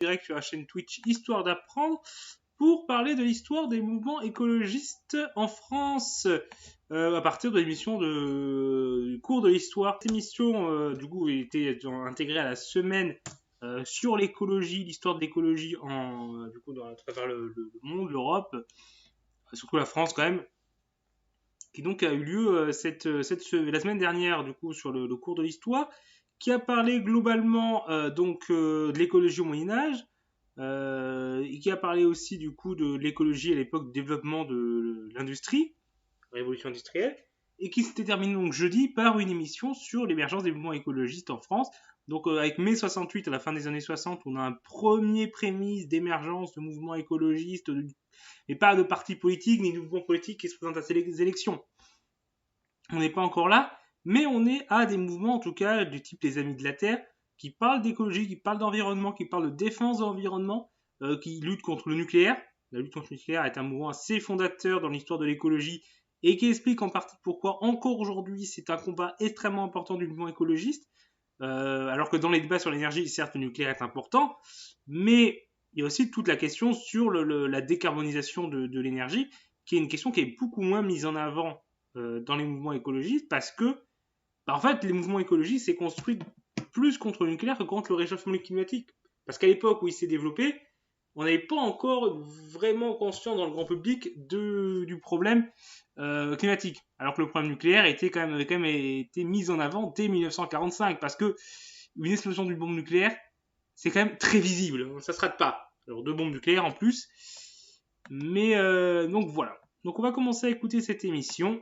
direct sur la chaîne Twitch Histoire d'apprendre pour parler de l'histoire des mouvements écologistes en France à partir de l'émission du cours de l'histoire. Cette émission, du coup, était intégrée à la semaine sur l'écologie, l'histoire de l'écologie du coup, à travers le monde, l'Europe, surtout la France quand même, qui donc a eu lieu la semaine dernière, du coup, sur le cours de l'histoire, qui a parlé globalement de l'écologie au Moyen-Âge, et qui a parlé aussi du coup de l'écologie à l'époque du développement de l'industrie, révolution industrielle, et qui s'était terminée donc jeudi par une émission sur l'émergence des mouvements écologistes en France. Donc avec mai 68, à la fin des années 60, on a un premier prémisse d'émergence de mouvements écologistes, mais pas de partis politiques ni de mouvements politiques qui se présentent à ces élections. On n'est pas encore là, mais on est à des mouvements en tout cas du type les Amis de la Terre, qui parlent d'écologie, qui parlent d'environnement, qui parlent de défense de l'environnement, qui luttent contre le nucléaire. La lutte contre le nucléaire est un mouvement assez fondateur dans l'histoire de l'écologie et qui explique en partie pourquoi encore aujourd'hui c'est un combat extrêmement important du mouvement écologiste. Alors que dans les débats sur l'énergie, certes le nucléaire est important, mais il y a aussi toute la question sur la décarbonisation de l'énergie, qui est une question qui est beaucoup moins mise en avant dans les mouvements écologistes, parce que en fait les mouvements écologistes c'est construit plus contre le nucléaire que contre le réchauffement climatique. Parce qu'à l'époque où il s'est développé, on n'avait pas encore vraiment conscience dans le grand public du problème climatique. Alors que le problème nucléaire avait quand même été mis en avant dès 1945. Parce que une explosion d'une bombe nucléaire, c'est quand même très visible. Ça ne se rate pas. Alors 2 bombes nucléaires en plus. Mais donc voilà. Donc on va commencer à écouter cette émission.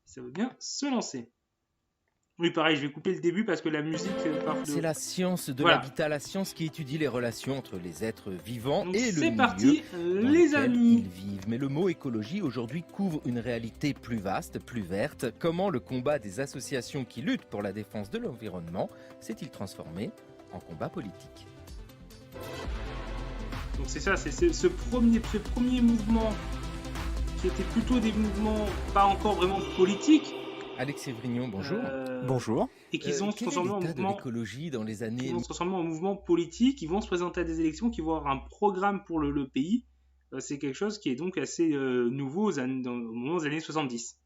Ça veut bien se lancer. Oui, pareil, je vais couper le début parce que la musique... C'est la science de l'habitat, la science qui étudie les relations entre les êtres vivants donc et le milieu parti, dans lequel ils vivent. Mais le mot écologie aujourd'hui couvre une réalité plus vaste, plus verte. Comment le combat des associations qui luttent pour la défense de l'environnement s'est-il transformé en combat politique ? Donc c'est ça, c'est ce premier mouvement qui était plutôt des mouvements pas encore vraiment politiques. Alex Évrignon, bonjour. Bonjour. Et qu'ils ont transformé en mouvement l'écologie dans les années. Ils vont se transformer en mouvement politique, ils vont se présenter à des élections, qui vont avoir un programme pour le pays. C'est quelque chose qui est donc assez nouveau au moment des années 70.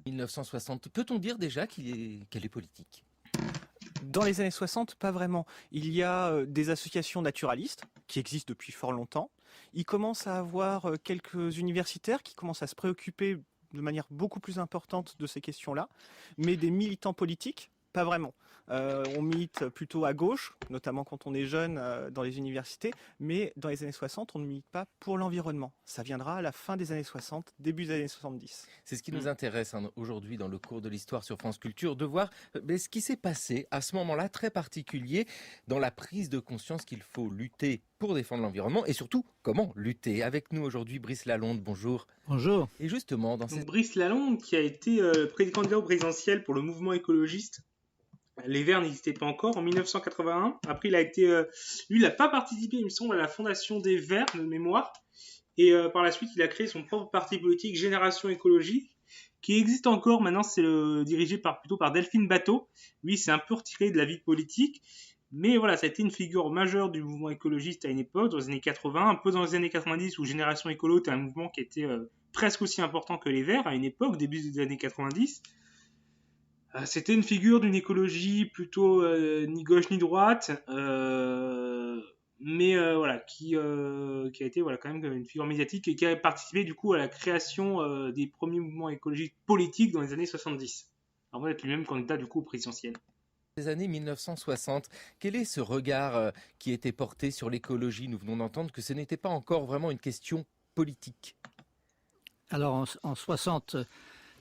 1960, peut-on dire déjà qu'elle est politique ? Dans les années 60, pas vraiment. Il y a des associations naturalistes qui existent depuis fort longtemps. Il commence à avoir quelques universitaires qui commencent à se préoccuper de manière beaucoup plus importante de ces questions-là, mais des militants politiques, pas vraiment. On milite plutôt à gauche, notamment quand on est jeune dans les universités, mais dans les années 60, on ne milite pas pour l'environnement. Ça viendra à la fin des années 60, début des années 70. C'est ce qui nous intéresse aujourd'hui dans le cours de l'histoire sur France Culture, de voir ce qui s'est passé à ce moment-là très particulier dans la prise de conscience qu'il faut lutter pour défendre l'environnement et surtout comment lutter. Avec nous aujourd'hui Brice Lalonde, bonjour. Bonjour. Et justement Brice Lalonde qui a été candidat au présidentiel pour le mouvement écologiste. Les Verts n'existaient pas encore en 1981. Après, lui, il n'a pas participé, il me semble, à la fondation des Verts de mémoire. Et par la suite, il a créé son propre parti politique, Génération Écologie, qui existe encore. Maintenant, c'est dirigé plutôt par Delphine Batho. Lui, c'est un peu retiré de la vie politique. Mais voilà, ça a été une figure majeure du mouvement écologiste à une époque, dans les années 80, un peu dans les années 90, où Génération Écolo était un mouvement qui était presque aussi important que les Verts à une époque, début des années 90. C'était une figure d'une écologie plutôt ni gauche ni droite, mais voilà, qui a été quand même une figure médiatique et qui a participé du coup à la création des premiers mouvements écologiques politiques dans les années 70. Avant d'être lui-même candidat du coup au présidentiel. Les années 1960, quel est ce regard qui était porté sur l'écologie ? Nous venons d'entendre que ce n'était pas encore vraiment une question politique. Alors en 60,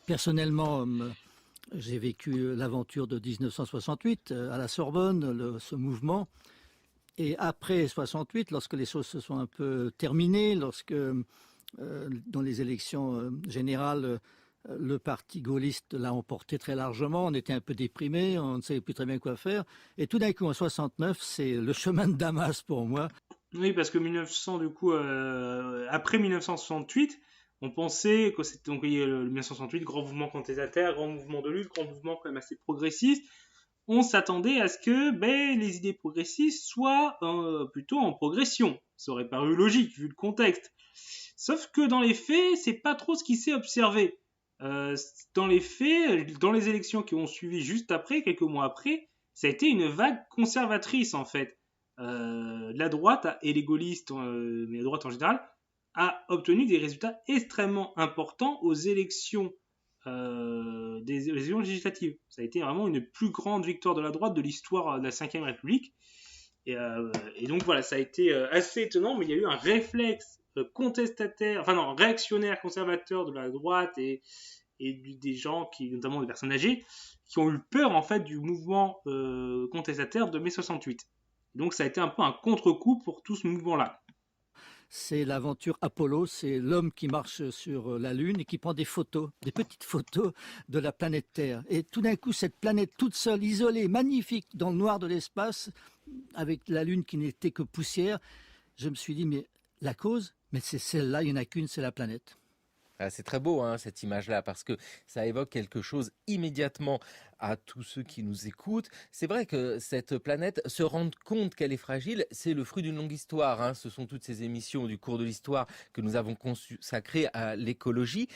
personnellement, j'ai vécu l'aventure de 1968 à la Sorbonne, ce mouvement. Et après 68, lorsque les choses se sont un peu terminées, lorsque dans les élections générales, le parti gaulliste l'a emporté très largement, on était un peu déprimés, on ne savait plus très bien quoi faire. Et tout d'un coup, en 69, c'est le chemin de Damas pour moi. Oui, parce que après 1968, on pensait que c'était donc le 1968, grand mouvement contre les terres, grand mouvement de lutte, grand mouvement quand même assez progressiste. on s'attendait à ce que les idées progressistes soient plutôt en progression. Ça aurait paru logique vu le contexte. Sauf que dans les faits, c'est pas trop ce qui s'est observé. Dans les faits, dans les élections qui ont suivi juste après, quelques mois après, ça a été une vague conservatrice en fait. La droite et les gaullistes, mais la droite en général, a obtenu des résultats extrêmement importants aux élections des élections législatives. Ça a été vraiment une plus grande victoire de la droite de l'histoire de la Ve République. Et donc voilà, ça a été assez étonnant, mais il y a eu un réflexe contestataire, enfin non, réactionnaire, conservateur de la droite et des gens, notamment des personnes âgées, qui ont eu peur en fait du mouvement contestataire de mai 68. Donc ça a été un peu un contre-coup pour tout ce mouvement-là. C'est l'aventure Apollo, c'est l'homme qui marche sur la Lune et qui prend des photos, des petites photos de la planète Terre. Et tout d'un coup, cette planète toute seule, isolée, magnifique, dans le noir de l'espace, avec la Lune qui n'était que poussière, je me suis dit, mais la cause, mais c'est celle-là, il n'y en a qu'une, c'est la planète. Ah, c'est très beau cette image-là parce que ça évoque quelque chose immédiatement à tous ceux qui nous écoutent. C'est vrai que cette planète, se rendre compte qu'elle est fragile, c'est le fruit d'une longue histoire. Ce sont toutes ces émissions du cours de l'histoire que nous avons consacrées à l'écologie.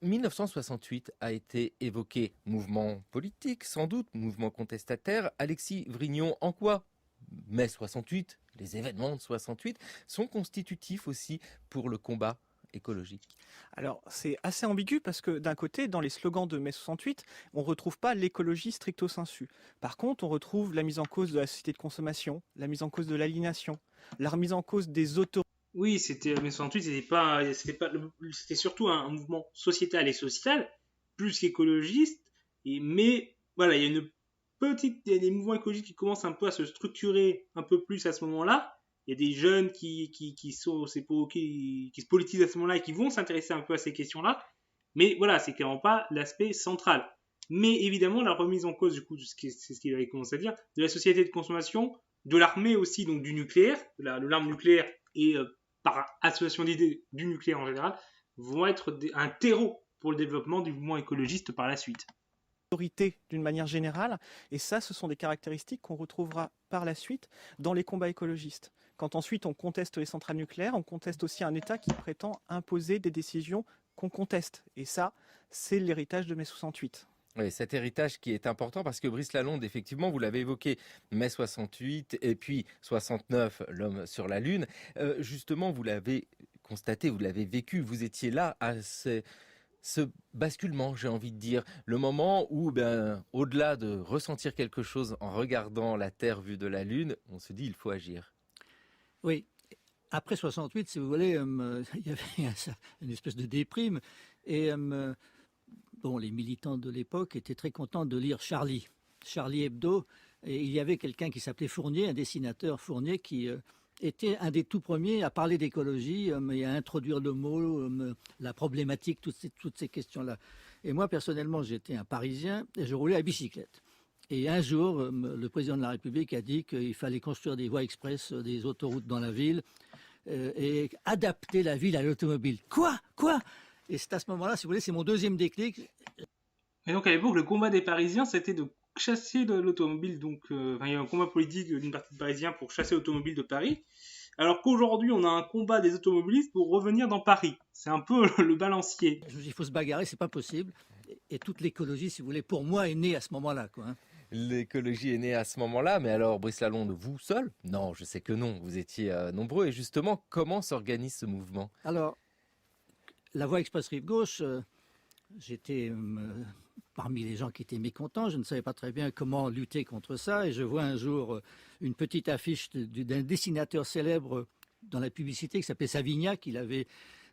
1968 a été évoqué, mouvement politique sans doute, mouvement contestataire. Alexis Vrignon, en quoi mai 68, les événements de 68 sont constitutifs aussi pour le combat écologique? Alors, c'est assez ambigu parce que d'un côté, dans les slogans de mai 68, on ne retrouve pas l'écologie stricto sensu. Par contre, on retrouve la mise en cause de la société de consommation, la mise en cause de l'aliénation, la remise en cause des autorités. Oui, c'était mai 68, c'était surtout un mouvement sociétal et social, plus qu'écologiste. Mais voilà, il y a des mouvements écologistes qui commencent un peu à se structurer un peu plus à ce moment-là. Il y a des jeunes qui se politisent à ce moment-là et qui vont s'intéresser un peu à ces questions-là. Mais voilà, c'est clairement pas l'aspect central. Mais évidemment, la remise en cause, du coup, c'est ce qu'il avait commencé à dire, de la société de consommation, de l'armée aussi, donc du nucléaire, de l'arme nucléaire et par association d'idées du nucléaire en général, vont être un terreau pour le développement du mouvement écologiste par la suite. D'une manière générale, et ça, ce sont des caractéristiques qu'on retrouvera par la suite dans les combats écologistes. Quand ensuite on conteste les centrales nucléaires, on conteste aussi un État qui prétend imposer des décisions qu'on conteste. Et ça, c'est l'héritage de mai 68. Oui, cet héritage qui est important parce que Brice Lalonde, effectivement, vous l'avez évoqué, mai 68 et puis 69, l'homme sur la Lune. Justement, vous l'avez constaté, vous l'avez vécu, vous étiez là à ce basculement, j'ai envie de dire, le moment où, au-delà de ressentir quelque chose en regardant la Terre vue de la Lune, on se dit il faut agir. Oui, après 68, si vous voulez, il y avait une espèce de déprime et les militants de l'époque étaient très contents de lire Charlie Hebdo, et il y avait quelqu'un qui s'appelait Fournier, un dessinateur Fournier qui était un des tout premiers à parler d'écologie et à introduire le mot, la problématique, toutes ces questions-là. Et moi, personnellement, j'étais un Parisien et je roulais à bicyclette. Et un jour, le président de la République a dit qu'il fallait construire des voies express, des autoroutes dans la ville et adapter la ville à l'automobile. Quoi? Et c'est à ce moment-là, si vous voulez, c'est mon deuxième déclic. Et donc à l'époque, le combat des Parisiens, c'était de chasser l'automobile. Donc, il y a un combat politique d'une partie de Parisiens pour chasser l'automobile de Paris. Alors qu'aujourd'hui, on a un combat des automobilistes pour revenir dans Paris. C'est un peu le balancier. Je me dis, il faut se bagarrer, c'est pas possible. Et toute l'écologie, si vous voulez, pour moi, est née à ce moment-là, quoi. L'écologie est née à ce moment-là, mais alors Brice Lalonde, vous seul? Non, je sais que non, vous étiez nombreux. Et justement, comment s'organise ce mouvement? Alors, la Voie express rive gauche, j'étais parmi les gens qui étaient mécontents. Je ne savais pas très bien comment lutter contre ça. Et je vois un jour une petite affiche d'un dessinateur célèbre dans la publicité qui s'appelait Savignac. Il avait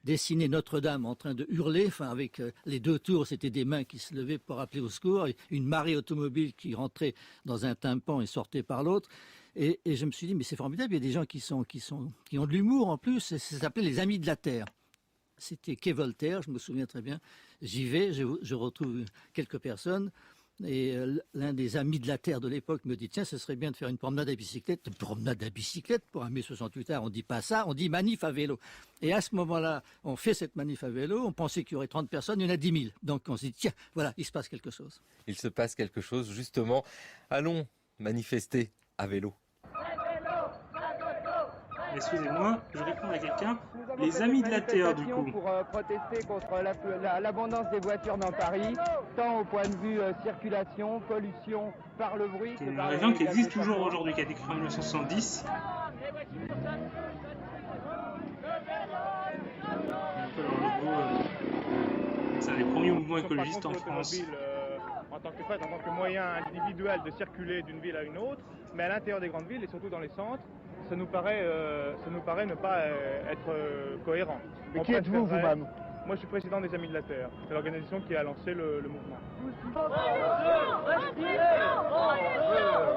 dessiné Notre-Dame en train de hurler, avec les deux tours, c'était des mains qui se levaient pour appeler au secours, une marée automobile qui rentrait dans un tympan et sortait par l'autre. Et je me suis dit, mais c'est formidable, il y a des gens qui ont de l'humour en plus. Ça s'appelait les Amis de la Terre. C'était quai Voltaire, je me souviens très bien. J'y vais, je retrouve quelques personnes. Et l'un des amis de la Terre de l'époque me dit, tiens, ce serait bien de faire une promenade à bicyclette. Une promenade à bicyclette pour 1,68 m, on dit pas ça, on dit manif à vélo. Et à ce moment-là, on fait cette manif à vélo, on pensait qu'il y aurait 30 personnes, il y en a 10 000. Donc on se dit, tiens, voilà, il se passe quelque chose. Il se passe quelque chose, justement. Allons manifester à vélo. Excusez-moi, je réponds à quelqu'un. Les Amis de la Terre, du coup. Pour protester contre l'abondance des voitures dans Paris, tant au point de vue circulation, pollution par le bruit. C'est une région qui existe toujours aujourd'hui, qui a été créée en 1970. C'est un des premiers mouvements écologistes en France. En tant que moyen individuel de circuler d'une ville à une autre, mais à l'intérieur des grandes villes et surtout dans les centres, ça nous paraît ne pas être cohérent. Mais qui êtes-vous vous-même ? Moi, je suis président des Amis de la Terre. C'est l'organisation qui a lancé le mouvement.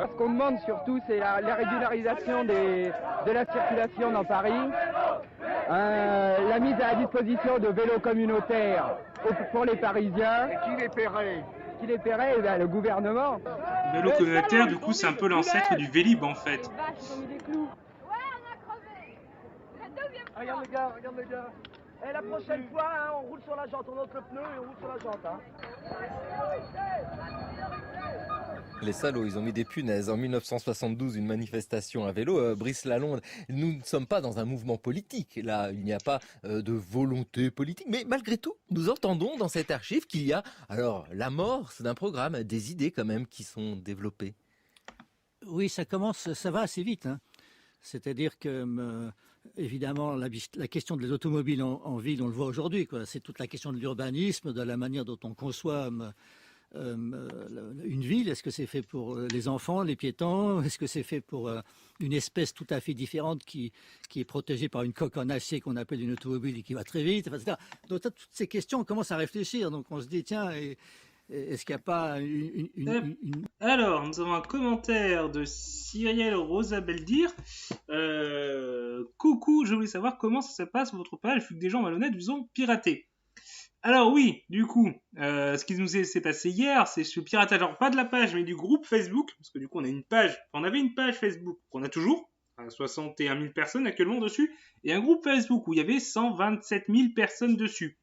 Ce qu'on demande surtout, c'est la régularisation de la circulation dans Paris, la mise à la disposition de vélos communautaires pour les Parisiens. Et qui les paierait ? Qui les paierait ? Le gouvernement. Le vélo communautaire, du coup, c'est un peu l'ancêtre du Vélib, en fait. Regarde le gars. Et la prochaine fois, hein, on roule sur la jante, on ôte le pneu et on roule sur la jante. Hein. Les salauds, ils ont mis des punaises. En 1972, une manifestation à vélo. Brice Lalonde, nous ne sommes pas dans un mouvement politique. Là, il n'y a pas de volonté politique. Mais malgré tout, nous entendons dans cette archive qu'il y a alors l'amorce d'un programme, des idées quand même qui sont développées. Oui, ça va assez vite. Hein. C'est-à-dire que, évidemment, la question de l'automobile en ville, on le voit aujourd'hui. C'est toute la question de l'urbanisme, de la manière dont on conçoit une ville. Est-ce que c'est fait pour les enfants, les piétons? Est-ce que c'est fait pour une espèce tout à fait différente qui est protégée par une coque en acier qu'on appelle une automobile et qui va très vite, etc. Donc, toutes ces questions, on commence à réfléchir. Donc, on se dit, tiens, est-ce qu'il n'y a pas une... Alors, nous avons un commentaire de Cyrielle Rosabeldir. Coucou, je voulais savoir comment ça se passe sur votre page, vu que des gens malhonnêtes vous ont piraté. Alors oui, du coup, ce qui nous s'est passé hier, c'est ce piratage, alors pas de la page, mais du groupe Facebook, parce que du coup, on avait une page Facebook qu'on a toujours, 61 000 personnes actuellement dessus, et un groupe Facebook où il y avait 127 000 personnes dessus.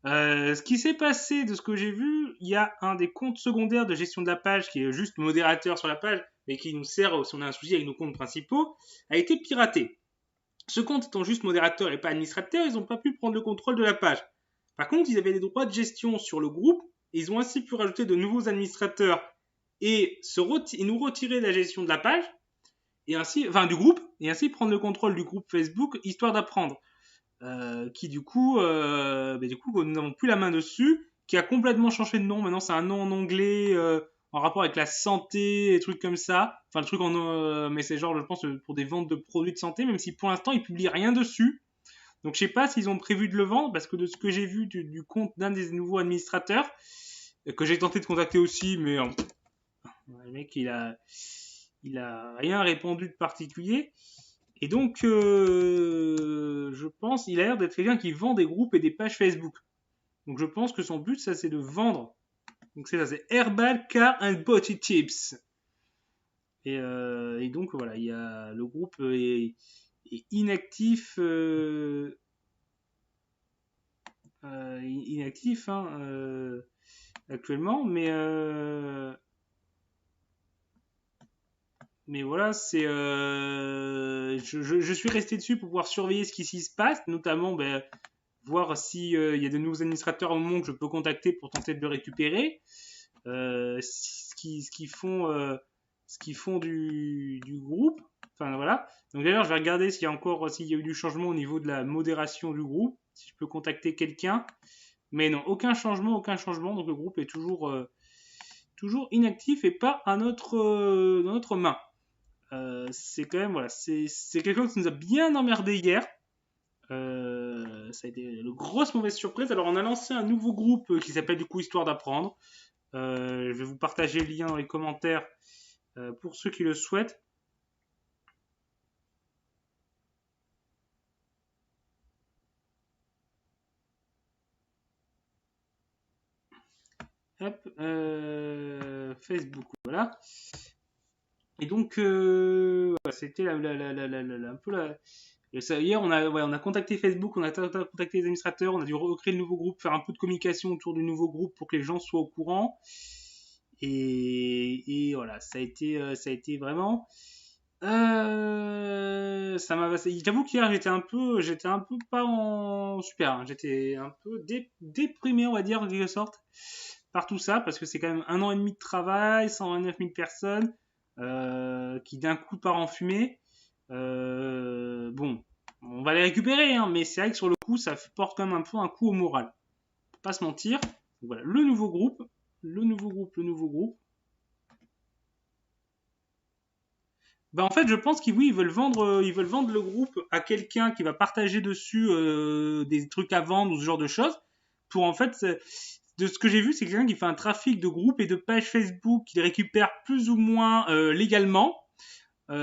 Ce qui s'est passé, de ce que j'ai vu, il y a un des comptes secondaires de gestion de la page qui est juste modérateur sur la page, mais qui nous sert si on a un souci avec nos comptes principaux, a été piraté. Ce compte étant juste modérateur et pas administrateur, ils n'ont pas pu prendre le contrôle de la page. Par contre, ils avaient des droits de gestion sur le groupe, et ils ont ainsi pu rajouter de nouveaux administrateurs et nous retirer la gestion de la page, du groupe, et ainsi prendre le contrôle du groupe Facebook, histoire d'apprendre. Qui du coup, nous n'avons plus la main dessus, qui a complètement changé de nom. Maintenant, c'est un nom en anglais en rapport avec la santé, des trucs comme ça. Enfin, le truc mais c'est genre, je pense, pour des ventes de produits de santé, même si pour l'instant, ils publient rien dessus. Donc, je sais pas s'ils ont prévu de le vendre, parce que de ce que j'ai vu du compte d'un des nouveaux administrateurs, que j'ai tenté de contacter aussi, mais le mec, il a rien répondu de particulier. Et donc, je pense, il a l'air d'être quelqu'un qui vend des groupes et des pages Facebook. Donc, je pense que son but, ça, c'est de vendre. Donc, c'est ça, c'est Herbal Car and Body Tips. Et donc, voilà, il y a le groupe est inactif, actuellement, mais voilà, c'est je suis resté dessus pour pouvoir surveiller ce qui s'y se passe, notamment voir s'il y a de nouveaux administrateurs au moment que je peux contacter pour tenter de le récupérer, ce qu'ils font du groupe. Enfin voilà. Donc d'ailleurs, je vais regarder s'il y a eu du changement au niveau de la modération du groupe, si je peux contacter quelqu'un. Mais non, aucun changement. Donc le groupe est toujours inactif et pas dans notre main. C'est quand même, voilà, c'est quelque chose qui nous a bien emmerdé hier. Ça a été une grosse mauvaise surprise. Alors on a lancé un nouveau groupe qui s'appelle du coup Histoire d'apprendre. Je vais vous partager le lien dans les commentaires pour ceux qui le souhaitent. Hop, Facebook, voilà. Et donc, voilà, c'était un peu la. Hier, on a contacté Facebook, on a contacté les administrateurs, on a dû recréer le nouveau groupe, faire un peu de communication autour du nouveau groupe pour que les gens soient au courant. Et voilà, ça a été vraiment. J'avoue qu'hier j'étais un peu pas en super, hein. J'étais un peu déprimé, on va dire en quelque sorte, par tout ça, parce que c'est quand même 1 an et demi de travail, 129 000 personnes, qui d'un coup part en fumée. Bon, on va les récupérer, hein, mais c'est vrai que sur le coup, ça porte quand même un peu un coup au moral. Faut pas se mentir. Donc voilà, le nouveau groupe. Bah en fait, je pense qu'ils oui, ils veulent vendre le groupe à quelqu'un qui va partager dessus des trucs à vendre ou ce genre de choses. Pour en fait, de ce que j'ai vu, c'est quelqu'un qui fait un trafic de groupes et de pages Facebook qu'il récupère plus ou moins légalement. Donc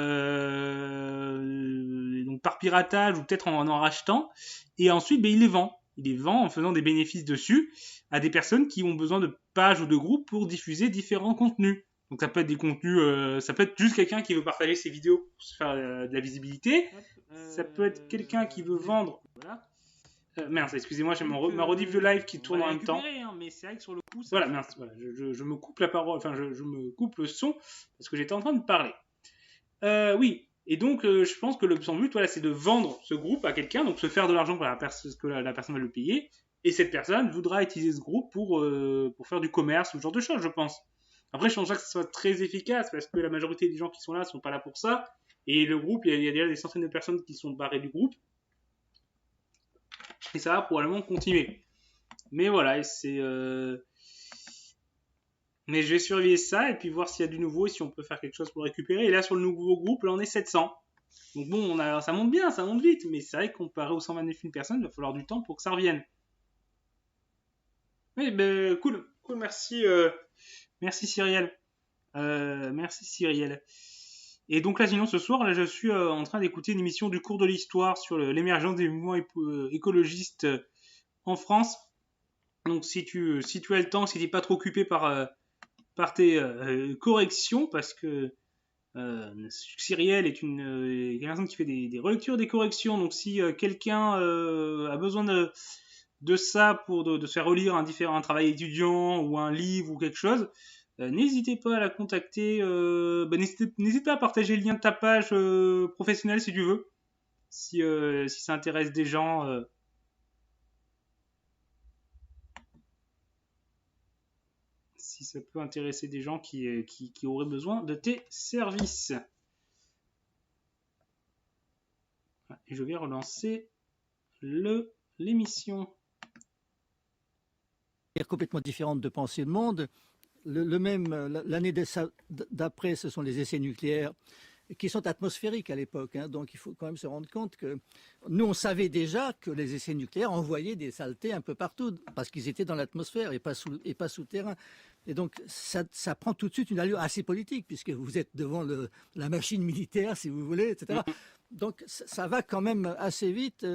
par piratage ou peut-être en rachetant. Et ensuite, il les vend. Il les vend en faisant des bénéfices dessus à des personnes qui ont besoin de pages ou de groupes pour diffuser différents contenus. Donc ça peut être des contenus, ça peut être juste quelqu'un qui veut partager ses vidéos pour se faire de la visibilité. Ça peut être quelqu'un qui veut vendre. Voilà. Mince, excusez-moi, j'ai ma rediff de live qui tourne en même temps. Hein, mais c'est vrai que sur le coup, voilà, mince, voilà, je me coupe la parole, enfin je me coupe le son parce que j'étais en train de parler. Oui, et donc je pense que son but, voilà, c'est de vendre ce groupe à quelqu'un, donc se faire de l'argent parce que la personne va le payer, et cette personne voudra utiliser ce groupe pour faire du commerce ou ce genre de choses, je pense. Après, je pense pas que ce soit très efficace parce que la majorité des gens qui sont là sont pas là pour ça. Et le groupe, il y a déjà des centaines de personnes qui sont barrées du groupe. Et ça va probablement continuer. Mais voilà, mais je vais surveiller ça et puis voir s'il y a du nouveau et si on peut faire quelque chose pour le récupérer. Et là, sur le nouveau groupe, là, on est 700. Donc bon, ça monte bien, ça monte vite. Mais c'est vrai que comparé aux 129 000 personnes, il va falloir du temps pour que ça revienne. Oui, ben cool, merci. Merci Cyrielle. Merci Cyrielle. Et donc là, sinon, ce soir, là, je suis en train d'écouter une émission du cours de l'histoire sur l'émergence des mouvements écologistes en France. Donc si tu as le temps, si tu n'es pas trop occupé par tes corrections, parce que Cyrielle est une personne qui fait des relectures, des corrections. Donc si quelqu'un a besoin de ça pour de se faire relire un travail étudiant ou un livre ou quelque chose, n'hésitez pas à la contacter. N'hésite pas à partager le lien de ta page professionnelle si tu veux, si ça intéresse des gens. Si ça peut intéresser des gens qui auraient besoin de tes services. Et je vais relancer l'émission. Complètement différente de penser le monde. L'année d'après, ce sont les essais nucléaires qui sont atmosphériques à l'époque. Hein, donc il faut quand même se rendre compte que nous, on savait déjà que les essais nucléaires envoyaient des saletés un peu partout parce qu'ils étaient dans l'atmosphère et pas sous terrain. Et donc ça prend tout de suite une allure assez politique puisque vous êtes devant la machine militaire, si vous voulez, etc. Donc ça va quand même assez vite.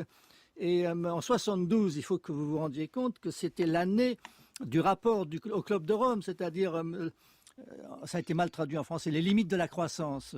Et en 72, il faut que vous vous rendiez compte que c'était l'année du rapport au Club de Rome, c'est-à-dire, ça a été mal traduit en français, les limites de la croissance.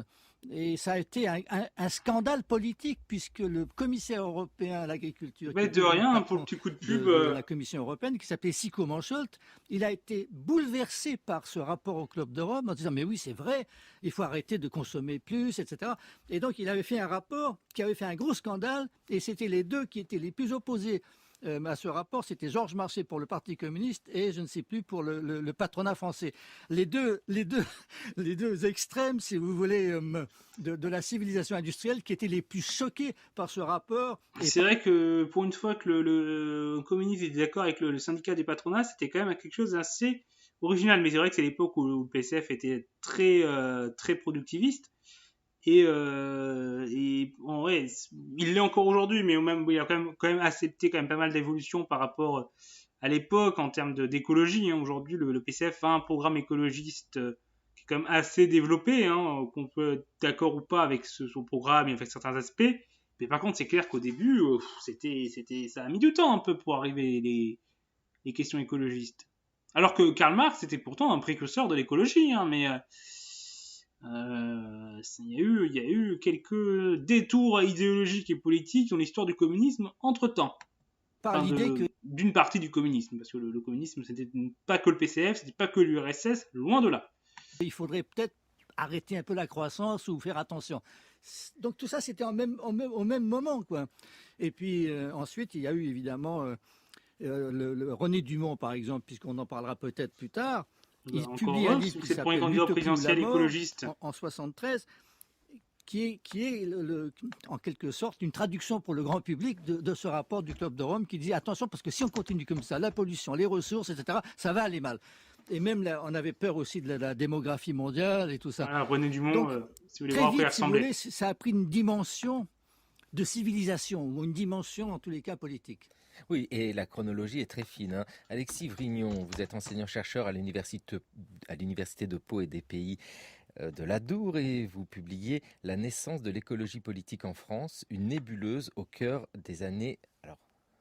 Et ça a été un scandale politique puisque le commissaire européen à l'agriculture, mais de rien pour le petit coup de pub de la Commission européenne, qui s'appelait Siko Mansholt, il a été bouleversé par ce rapport au Club de Rome en disant mais oui c'est vrai, il faut arrêter de consommer plus, etc. Et donc il avait fait un rapport qui avait fait un gros scandale et c'était les deux qui étaient les plus opposés à ce rapport, c'était Georges Marchais pour le Parti communiste et je ne sais plus pour le patronat français. Les deux extrêmes, si vous voulez, de la civilisation industrielle qui étaient les plus choqués par ce rapport. C'est vrai que pour une fois que le communiste était d'accord avec le syndicat des patronats, c'était quand même quelque chose d'assez original. Mais c'est vrai que c'est l'époque où le PCF était très, très productiviste. Et en vrai, il l'est encore aujourd'hui, mais même, il a quand même accepté quand même pas mal d'évolutions par rapport à l'époque en termes d'écologie. Hein. Aujourd'hui, le PCF a un programme écologiste qui est quand même assez développé, hein, qu'on peut être d'accord ou pas avec son programme et avec certains aspects. Mais par contre, c'est clair qu'au début, ça a mis du temps un peu pour arriver les questions écologistes. Alors que Karl Marx était pourtant un précurseur de l'écologie, hein, mais il y a eu quelques détours idéologiques et politiques dans l'histoire du communisme entre-temps. Par l'idée que D'une partie du communisme, parce que le communisme, c'était pas que le PCF, c'était pas que l'URSS, loin de là. il faudrait peut-être arrêter un peu la croissance ou faire attention. Donc tout ça, c'était au même moment, quoi. Et puis ensuite, il y a eu évidemment le René Dumont, par exemple, puisqu'on en parlera peut-être plus tard. Il publie un livre qui s'appelle candidat présidentiel écologiste en 73, qui est en quelque sorte une traduction pour le grand public de ce rapport du Club de Rome qui dit attention parce que si on continue comme ça, la pollution, les ressources, etc., ça va aller mal. Et même là, on avait peur aussi de la démographie mondiale et tout ça. Ah, René Dumont, donc, si vous voulez voir à quoi il ressemblait. Ça a pris une dimension de civilisation ou une dimension en tous les cas politique. Oui, et la chronologie est très fine, hein. Alexis Vrignon, vous êtes enseignant-chercheur à l'université de Pau et des Pays de l'Adour et vous publiez La naissance de l'écologie politique en France, une nébuleuse au cœur des années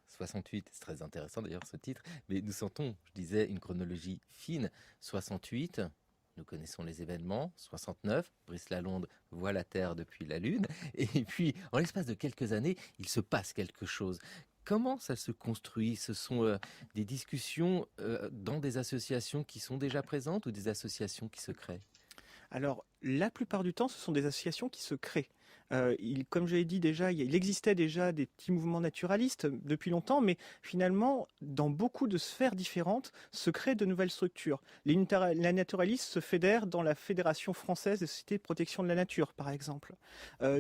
68. C'est très intéressant d'ailleurs ce titre, mais nous sentons, je disais, une chronologie fine. 68, nous connaissons les événements. 69, Brice Lalonde voit la Terre depuis la Lune. Et puis, en l'espace de quelques années, il se passe quelque chose. Comment ça se construit? Ce sont des discussions dans des associations qui sont déjà présentes ou des associations qui se créent? Alors, la plupart du temps, ce sont des associations qui se créent. Comme je l'ai dit déjà, il existait déjà des petits mouvements naturalistes depuis longtemps, mais finalement, dans beaucoup de sphères différentes, se créent de nouvelles structures. Les naturalistes se fédèrent dans la Fédération française des sociétés de protection de la nature, par exemple.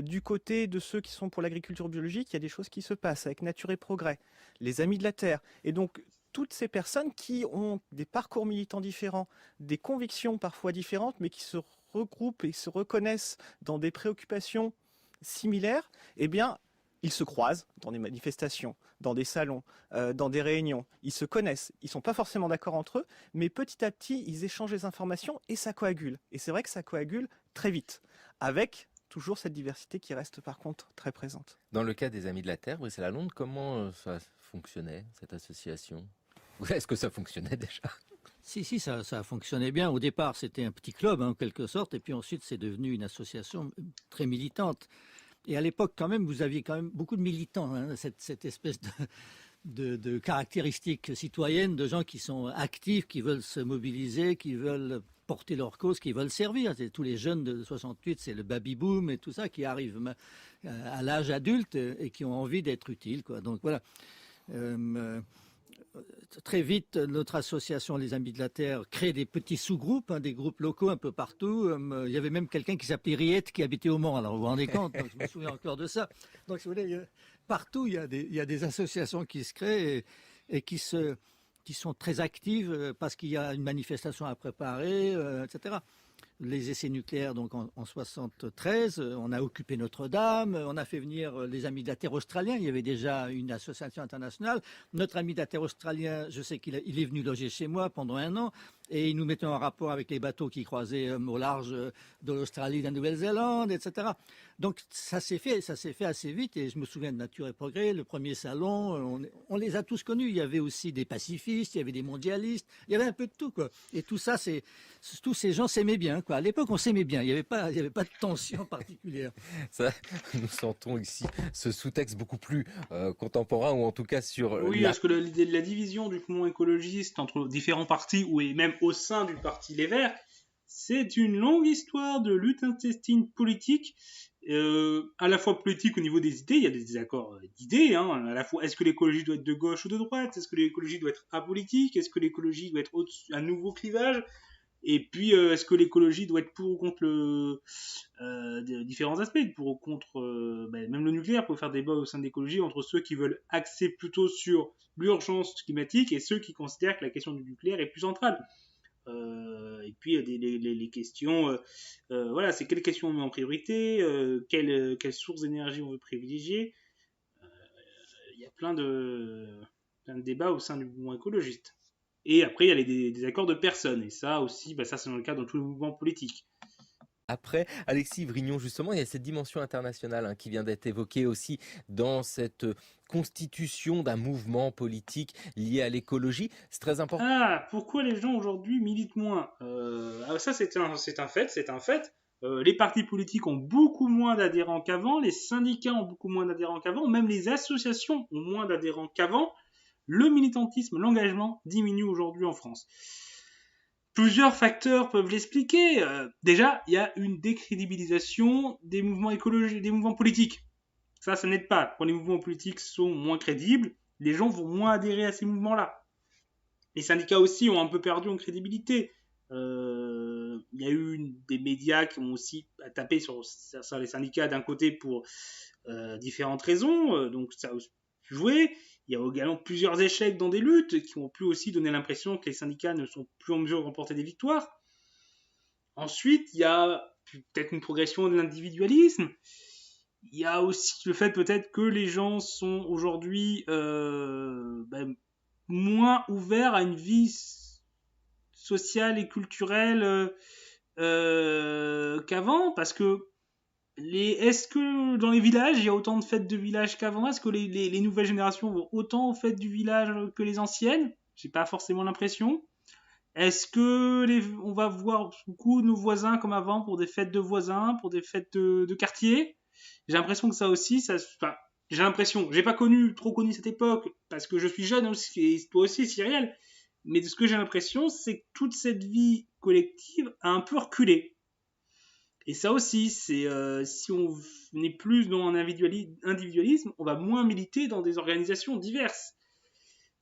Du côté de ceux qui sont pour l'agriculture biologique, il y a des choses qui se passent avec Nature et Progrès, les Amis de la Terre. Et donc, toutes ces personnes qui ont des parcours militants différents, des convictions parfois différentes, mais qui se regroupent et se reconnaissent dans des préoccupations similaires, eh bien, ils se croisent dans des manifestations, dans des salons, dans des réunions. Ils se connaissent. Ils ne sont pas forcément d'accord entre eux, mais petit à petit, ils échangent les informations et ça coagule. Et c'est vrai que ça coagule très vite, avec toujours cette diversité qui reste par contre très présente. Dans le cas des Amis de la Terre, Brice Lalonde, comment ça fonctionnait, cette association? Est-ce que ça fonctionnait déjà? Si, ça fonctionnait bien. Au départ, c'était un petit club, en quelque sorte, et puis ensuite, c'est devenu une association très militante. Et à l'époque, quand même, vous aviez quand même beaucoup de militants, hein, cette espèce de caractéristiques citoyennes, de gens qui sont actifs, qui veulent se mobiliser, qui veulent porter leur cause, qui veulent servir. C'est tous les jeunes de 68, c'est le baby-boom et tout ça, qui arrivent à l'âge adulte et qui ont envie d'être utiles, quoi. Donc voilà. Très vite, notre association Les Amis de la Terre crée des petits sous-groupes, des groupes locaux un peu partout. Il y avait même quelqu'un qui s'appelait Riette qui habitait au Mans. Alors vous vous rendez compte, donc, je me souviens encore de ça. Donc si vous voulez, partout il y a des associations qui se créent et qui sont très actives parce qu'il y a une manifestation à préparer, etc. Les essais nucléaires, donc en 73, on a occupé Notre-Dame, on a fait venir les Amis de la Terre australiens, il y avait déjà une association internationale. Notre ami de la Terre australien, je sais qu'il est venu loger chez moi pendant 1 an, et il nous mettait en rapport avec les bateaux qui croisaient au large de l'Australie, de la Nouvelle-Zélande, etc. Donc ça s'est fait assez vite, et je me souviens de Nature et Progrès, le premier salon, on les a tous connus. Il y avait aussi des pacifistes, il y avait des mondialistes, il y avait un peu de tout, quoi. Et tout ça, tous ces gens s'aimaient bien, quoi. À l'époque, on s'aimait bien, il n'y avait pas de tension particulière. Ça, nous sentons ici ce sous-texte beaucoup plus contemporain, ou en tout cas sur... Oui, parce que la division du mouvement écologiste entre différents partis, ou même au sein du parti Les Verts, c'est une longue histoire de lutte intestine politique, à la fois politique au niveau des idées. Il y a des désaccords d'idées, hein, à la fois est-ce que l'écologie doit être de gauche ou de droite, est-ce que l'écologie doit être apolitique, est-ce que l'écologie doit être un nouveau clivage, et puis est-ce que l'écologie doit être pour ou contre différents aspects, pour ou contre même le nucléaire. Pour faire débat au sein de l'écologie entre ceux qui veulent axer plutôt sur l'urgence climatique et ceux qui considèrent que la question du nucléaire est plus centrale. Et puis les questions, voilà, c'est quelles questions on met en priorité, quelle source d'énergie on veut privilégier. Il y a plein de débats au sein du mouvement écologiste. Et après, il y a des accords de personnes. Et ça aussi, ça c'est dans le cas dans tous les mouvements politiques. Après, Alexis Vrignon, justement, il y a cette dimension internationale qui vient d'être évoquée aussi dans cette constitution d'un mouvement politique lié à l'écologie. C'est très important. Ah, pourquoi les gens aujourd'hui militent moins ça, c'est un fait, c'est un fait. Les partis politiques ont beaucoup moins d'adhérents qu'avant, les syndicats ont beaucoup moins d'adhérents qu'avant, même les associations ont moins d'adhérents qu'avant. Le militantisme, l'engagement diminue aujourd'hui en France. Plusieurs facteurs peuvent l'expliquer. Déjà, il y a une décrédibilisation des mouvements écologiques, des mouvements politiques. Ça n'aide pas. Quand les mouvements politiques sont moins crédibles, les gens vont moins adhérer à ces mouvements-là. Les syndicats aussi ont un peu perdu en crédibilité. Il y a eu des médias qui ont aussi tapé sur les syndicats d'un côté pour différentes raisons. Donc ça a joué. Il y a également plusieurs échecs dans des luttes qui ont pu aussi donner l'impression que les syndicats ne sont plus en mesure de remporter des victoires. Ensuite, il y a peut-être une progression de l'individualisme. Il y a aussi le fait peut-être que les gens sont aujourd'hui moins ouverts à une vie sociale et culturelle qu'avant, parce que est-ce que dans les villages, il y a autant de fêtes de village qu'avant? Est-ce que les nouvelles générations vont autant aux fêtes du village que les anciennes? J'ai pas forcément l'impression. Est-ce que on va voir beaucoup de nos voisins comme avant pour des fêtes de voisins, pour des fêtes de quartier? J'ai l'impression que ça aussi, j'ai l'impression, j'ai pas trop connu cette époque parce que je suis jeune aussi, et toi aussi, Cyrielle. Mais de ce que j'ai l'impression, c'est que toute cette vie collective a un peu reculé. Et ça aussi, c'est si on n'est plus dans un individualisme, on va moins militer dans des organisations diverses.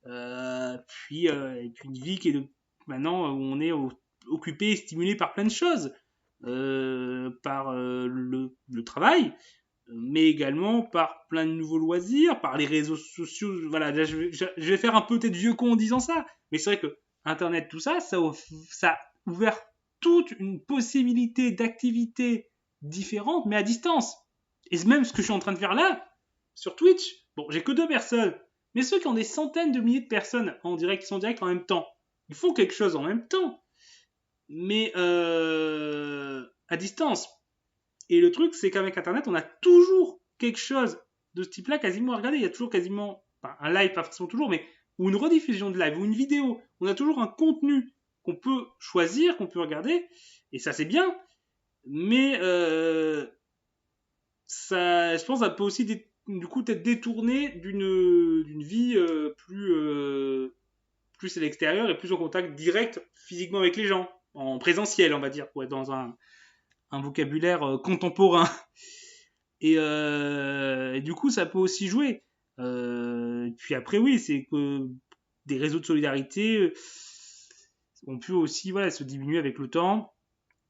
Et puis une vie qui est maintenant où on est occupé et stimulé par plein de choses, par le travail, mais également par plein de nouveaux loisirs, par les réseaux sociaux. Voilà, là, je vais faire un peu peut-être vieux con en disant ça, mais c'est vrai que Internet, tout ça, ça a ouvert toute une possibilité d'activités différentes, mais à distance. Et même ce que je suis en train de faire là, sur Twitch, bon, j'ai que 2 personnes, mais ceux qui ont des centaines de milliers de personnes qui sont en direct en même temps, ils font quelque chose en même temps, mais à distance. Et le truc, c'est qu'avec Internet, on a toujours quelque chose de ce type-là quasiment à regarder. Il y a toujours quasiment, un live, pas forcément toujours, mais ou une rediffusion de live, ou une vidéo. On a toujours un contenu qu'on peut choisir, qu'on peut regarder, et ça c'est bien, mais ça, je pense que ça peut aussi du coup être détourné d'une vie plus à l'extérieur et plus en contact direct physiquement avec les gens, en présentiel on va dire, pour être dans un vocabulaire contemporain. Et du coup ça peut aussi jouer. Puis après oui, c'est que des réseaux de solidarité ont pu aussi se diminuer avec le temps.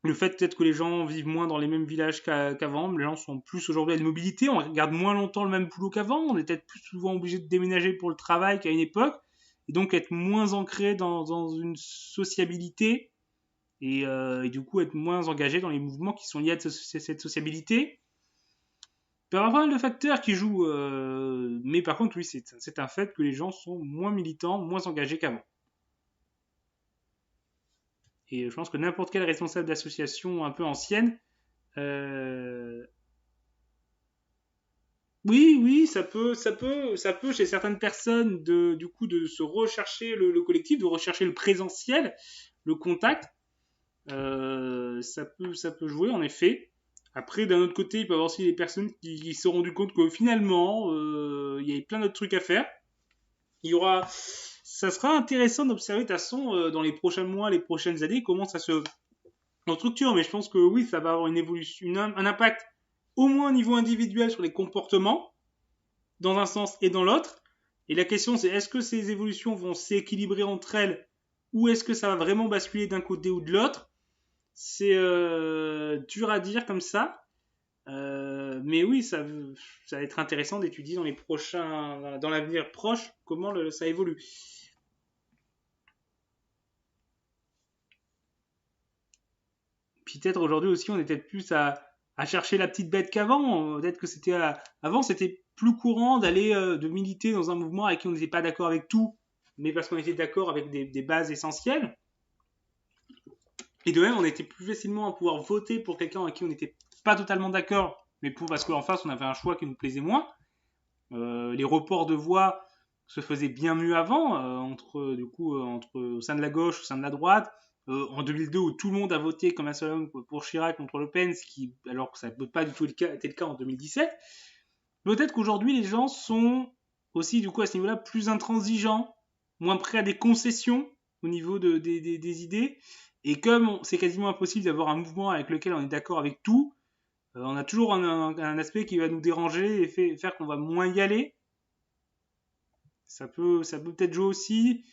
Le fait peut-être que les gens vivent moins dans les mêmes villages qu'avant, les gens sont plus aujourd'hui à une mobilité, on regarde moins longtemps le même boulot qu'avant, on est peut-être plus souvent obligé de déménager pour le travail qu'à une époque, et donc être moins ancré dans une sociabilité, et du coup être moins engagé dans les mouvements qui sont liés à cette sociabilité. Il peut y avoir pas mal de facteurs qui jouent, mais par contre oui, c'est un fait que les gens sont moins militants, moins engagés qu'avant. Et je pense que n'importe quel responsable d'association un peu ancienne, oui, ça peut chez certaines personnes de se rechercher le collectif, de rechercher le présentiel, le contact. Ça peut jouer en effet. Après, d'un autre côté, il peut y avoir aussi des personnes qui se sont rendues compte que finalement, il y avait plein d'autres trucs à faire. Ça sera intéressant d'observer de toute façon dans les prochains mois, les prochaines années, comment ça se structure. Mais je pense que oui, ça va avoir une évolution, un impact au moins au niveau individuel sur les comportements, dans un sens et dans l'autre. Et la question c'est, est-ce que ces évolutions vont s'équilibrer entre elles, ou est-ce que ça va vraiment basculer d'un côté ou de l'autre? C'est dur à dire comme ça. Mais oui, ça va être intéressant d'étudier dans l'avenir proche, comment ça évolue. Puis peut-être aujourd'hui aussi, on est peut-être plus à chercher la petite bête qu'avant. Peut-être que avant, c'était plus courant de militer dans un mouvement avec qui on n'était pas d'accord avec tout, mais parce qu'on était d'accord avec des bases essentielles. Et de même, on était plus facilement à pouvoir voter pour quelqu'un avec qui on n'était pas totalement d'accord, mais parce qu'en face, on avait un choix qui nous plaisait moins. Les reports de voix se faisaient bien mieux avant, entre au sein de la gauche, au sein de la droite. En 2002, où tout le monde a voté comme un seul homme pour Chirac contre Le Pen, alors que ça n'a pas du tout été le cas en 2017. Peut-être qu'aujourd'hui, les gens sont aussi, du coup, à ce niveau-là, plus intransigeants, moins prêts à des concessions au niveau des idées. Et comme c'est quasiment impossible d'avoir un mouvement avec lequel on est d'accord avec tout, on a toujours un aspect qui va nous déranger et faire qu'on va moins y aller. Ça peut peut-être jouer aussi.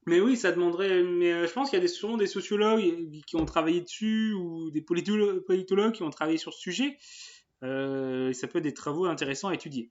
Mais oui, ça demanderait. Mais je pense qu'il y a souvent des sociologues qui ont travaillé dessus ou des politologues qui ont travaillé sur ce sujet. Ça peut être des travaux intéressants à étudier.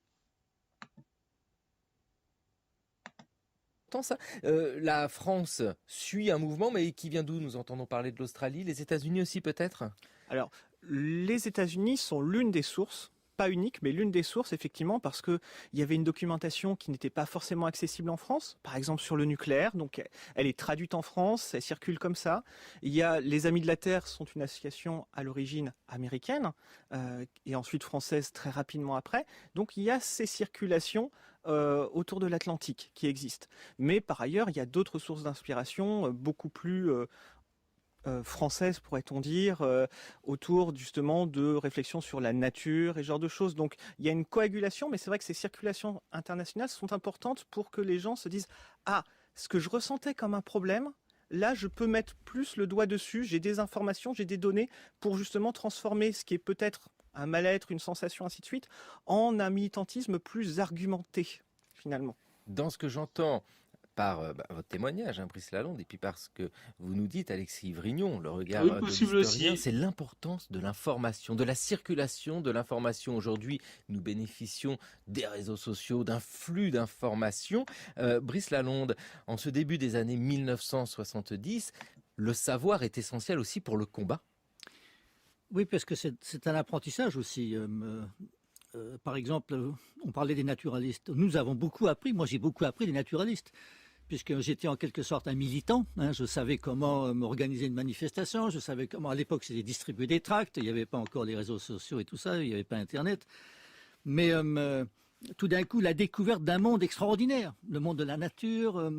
Ça. La France suit un mouvement, mais qui vient d'où? Nous entendons parler de l'Australie, les États-Unis aussi peut-être? Alors, les États-Unis sont l'une des sources, pas unique, mais l'une des sources, effectivement, parce qu'il y avait une documentation qui n'était pas forcément accessible en France, par exemple sur le nucléaire, donc elle est traduite en France, elle circule comme ça. Il y a les Amis de la Terre, sont une association à l'origine américaine, et ensuite française très rapidement après, donc il y a ces circulations autour de l'Atlantique qui existent. Mais par ailleurs, il y a d'autres sources d'inspiration beaucoup plus française, pourrait-on dire, autour justement de réflexions sur la nature et ce genre de choses. Donc il y a une coagulation, mais c'est vrai que ces circulations internationales sont importantes pour que les gens se disent « Ah, ce que je ressentais comme un problème, là je peux mettre plus le doigt dessus, j'ai des informations, j'ai des données pour justement transformer ce qui est peut-être un mal-être, une sensation, ainsi de suite, en un militantisme plus argumenté, finalement. » Dans ce que j'entends par votre témoignage, Brice Lalonde, et puis parce que vous nous dites, Alexis Vrignon, le regard de l'historien, c'est l'importance de l'information, de la circulation de l'information. Aujourd'hui, nous bénéficions des réseaux sociaux, d'un flux d'informations. Brice Lalonde, en ce début des années 1970, le savoir est essentiel aussi pour le combat. Oui, parce que c'est un apprentissage aussi. Par exemple, on parlait des naturalistes. Nous avons beaucoup appris, moi j'ai beaucoup appris des naturalistes, puisque j'étais en quelque sorte un militant. Je savais comment organiser une manifestation, je savais comment, à l'époque c'était distribuer des tracts, il n'y avait pas encore les réseaux sociaux et tout ça, il n'y avait pas Internet. Mais tout d'un coup, la découverte d'un monde extraordinaire, le monde de la nature,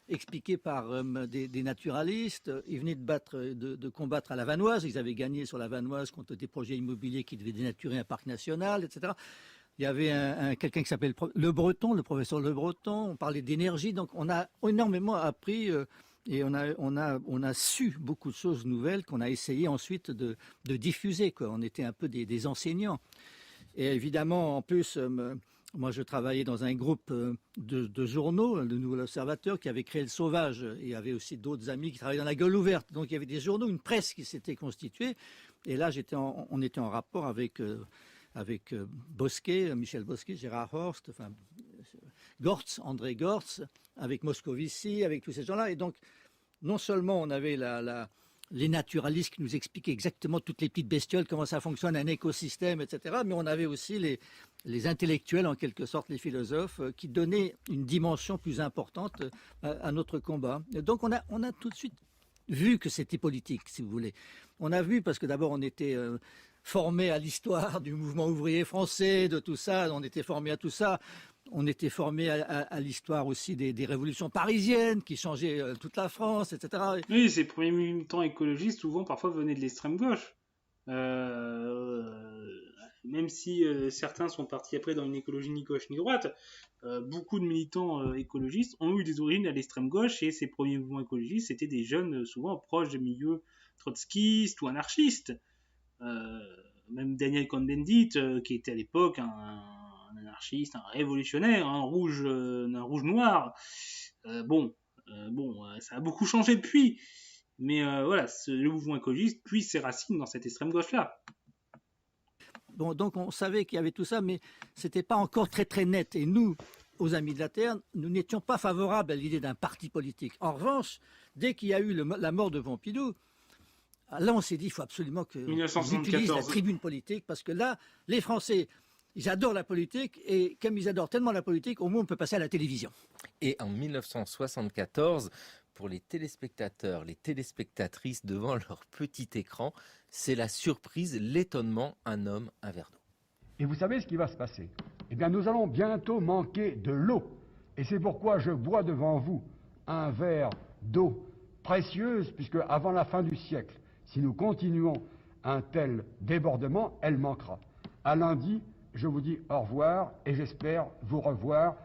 expliqué par des naturalistes. Ils venaient de combattre à la Vanoise. Ils avaient gagné sur la Vanoise contre des projets immobiliers qui devaient dénaturer un parc national, etc. Il y avait quelqu'un qui s'appelle Le Breton, le professeur Le Breton. On parlait d'énergie. Donc, on a énormément appris et on a su beaucoup de choses nouvelles qu'on a essayé ensuite de diffuser, quoi. On était un peu des enseignants. Et évidemment, en plus... moi, je travaillais dans un groupe de journaux, le Nouvel Observateur, qui avait créé Le Sauvage. Et il y avait aussi d'autres amis qui travaillaient dans la Gueule ouverte. Donc, il y avait des journaux, une presse qui s'était constituée. Et là, on était en rapport avec Bosquet, Michel Bosquet, Gérard Horst, Gortz, André Gortz, avec Moscovici, avec tous ces gens-là. Et donc, non seulement on avait les naturalistes qui nous expliquaient exactement toutes les petites bestioles, comment ça fonctionne, un écosystème, etc. Mais on avait aussi les intellectuels, en quelque sorte, les philosophes, qui donnaient une dimension plus importante à notre combat. Et donc on a tout de suite vu que c'était politique, si vous voulez. On a vu, parce que d'abord on était formés à l'histoire du mouvement ouvrier français, de tout ça, on était formés à tout ça. On était formés à l'histoire aussi des révolutions parisiennes qui changeaient toute la France, etc. Oui, ces premiers militants écologistes, souvent, parfois, venaient de l'extrême gauche. Même si certains sont partis après dans une écologie ni gauche ni droite, beaucoup de militants écologistes ont eu des origines à l'extrême gauche, et ces premiers mouvements écologistes, c'était des jeunes souvent proches des milieux trotskistes ou anarchistes. Même Daniel Cohn-Bendit, qui était à l'époque un anarchiste, un révolutionnaire, un rouge-noir. Ça a beaucoup changé depuis. Mais voilà, le mouvement écologiste puise ses racines dans cette extrême gauche-là. Bon, donc on savait qu'il y avait tout ça, mais c'était pas encore très très net. Et nous, aux Amis de la Terre, nous n'étions pas favorables à l'idée d'un parti politique. En revanche, dès qu'il y a eu la mort de Pompidou, là on s'est dit il faut absolument qu'on utilise la tribune politique, parce que là, les Français, ils adorent la politique, et comme ils adorent tellement la politique, au moins on peut passer à la télévision. Et en 1974, pour les téléspectateurs, les téléspectatrices devant leur petit écran. C'est la surprise, l'étonnement, un homme, un verre d'eau. Et vous savez ce qui va se passer? Eh bien, nous allons bientôt manquer de l'eau. Et c'est pourquoi je bois devant vous un verre d'eau précieuse, puisque avant la fin du siècle, si nous continuons un tel débordement, elle manquera. À lundi, je vous dis au revoir et j'espère vous revoir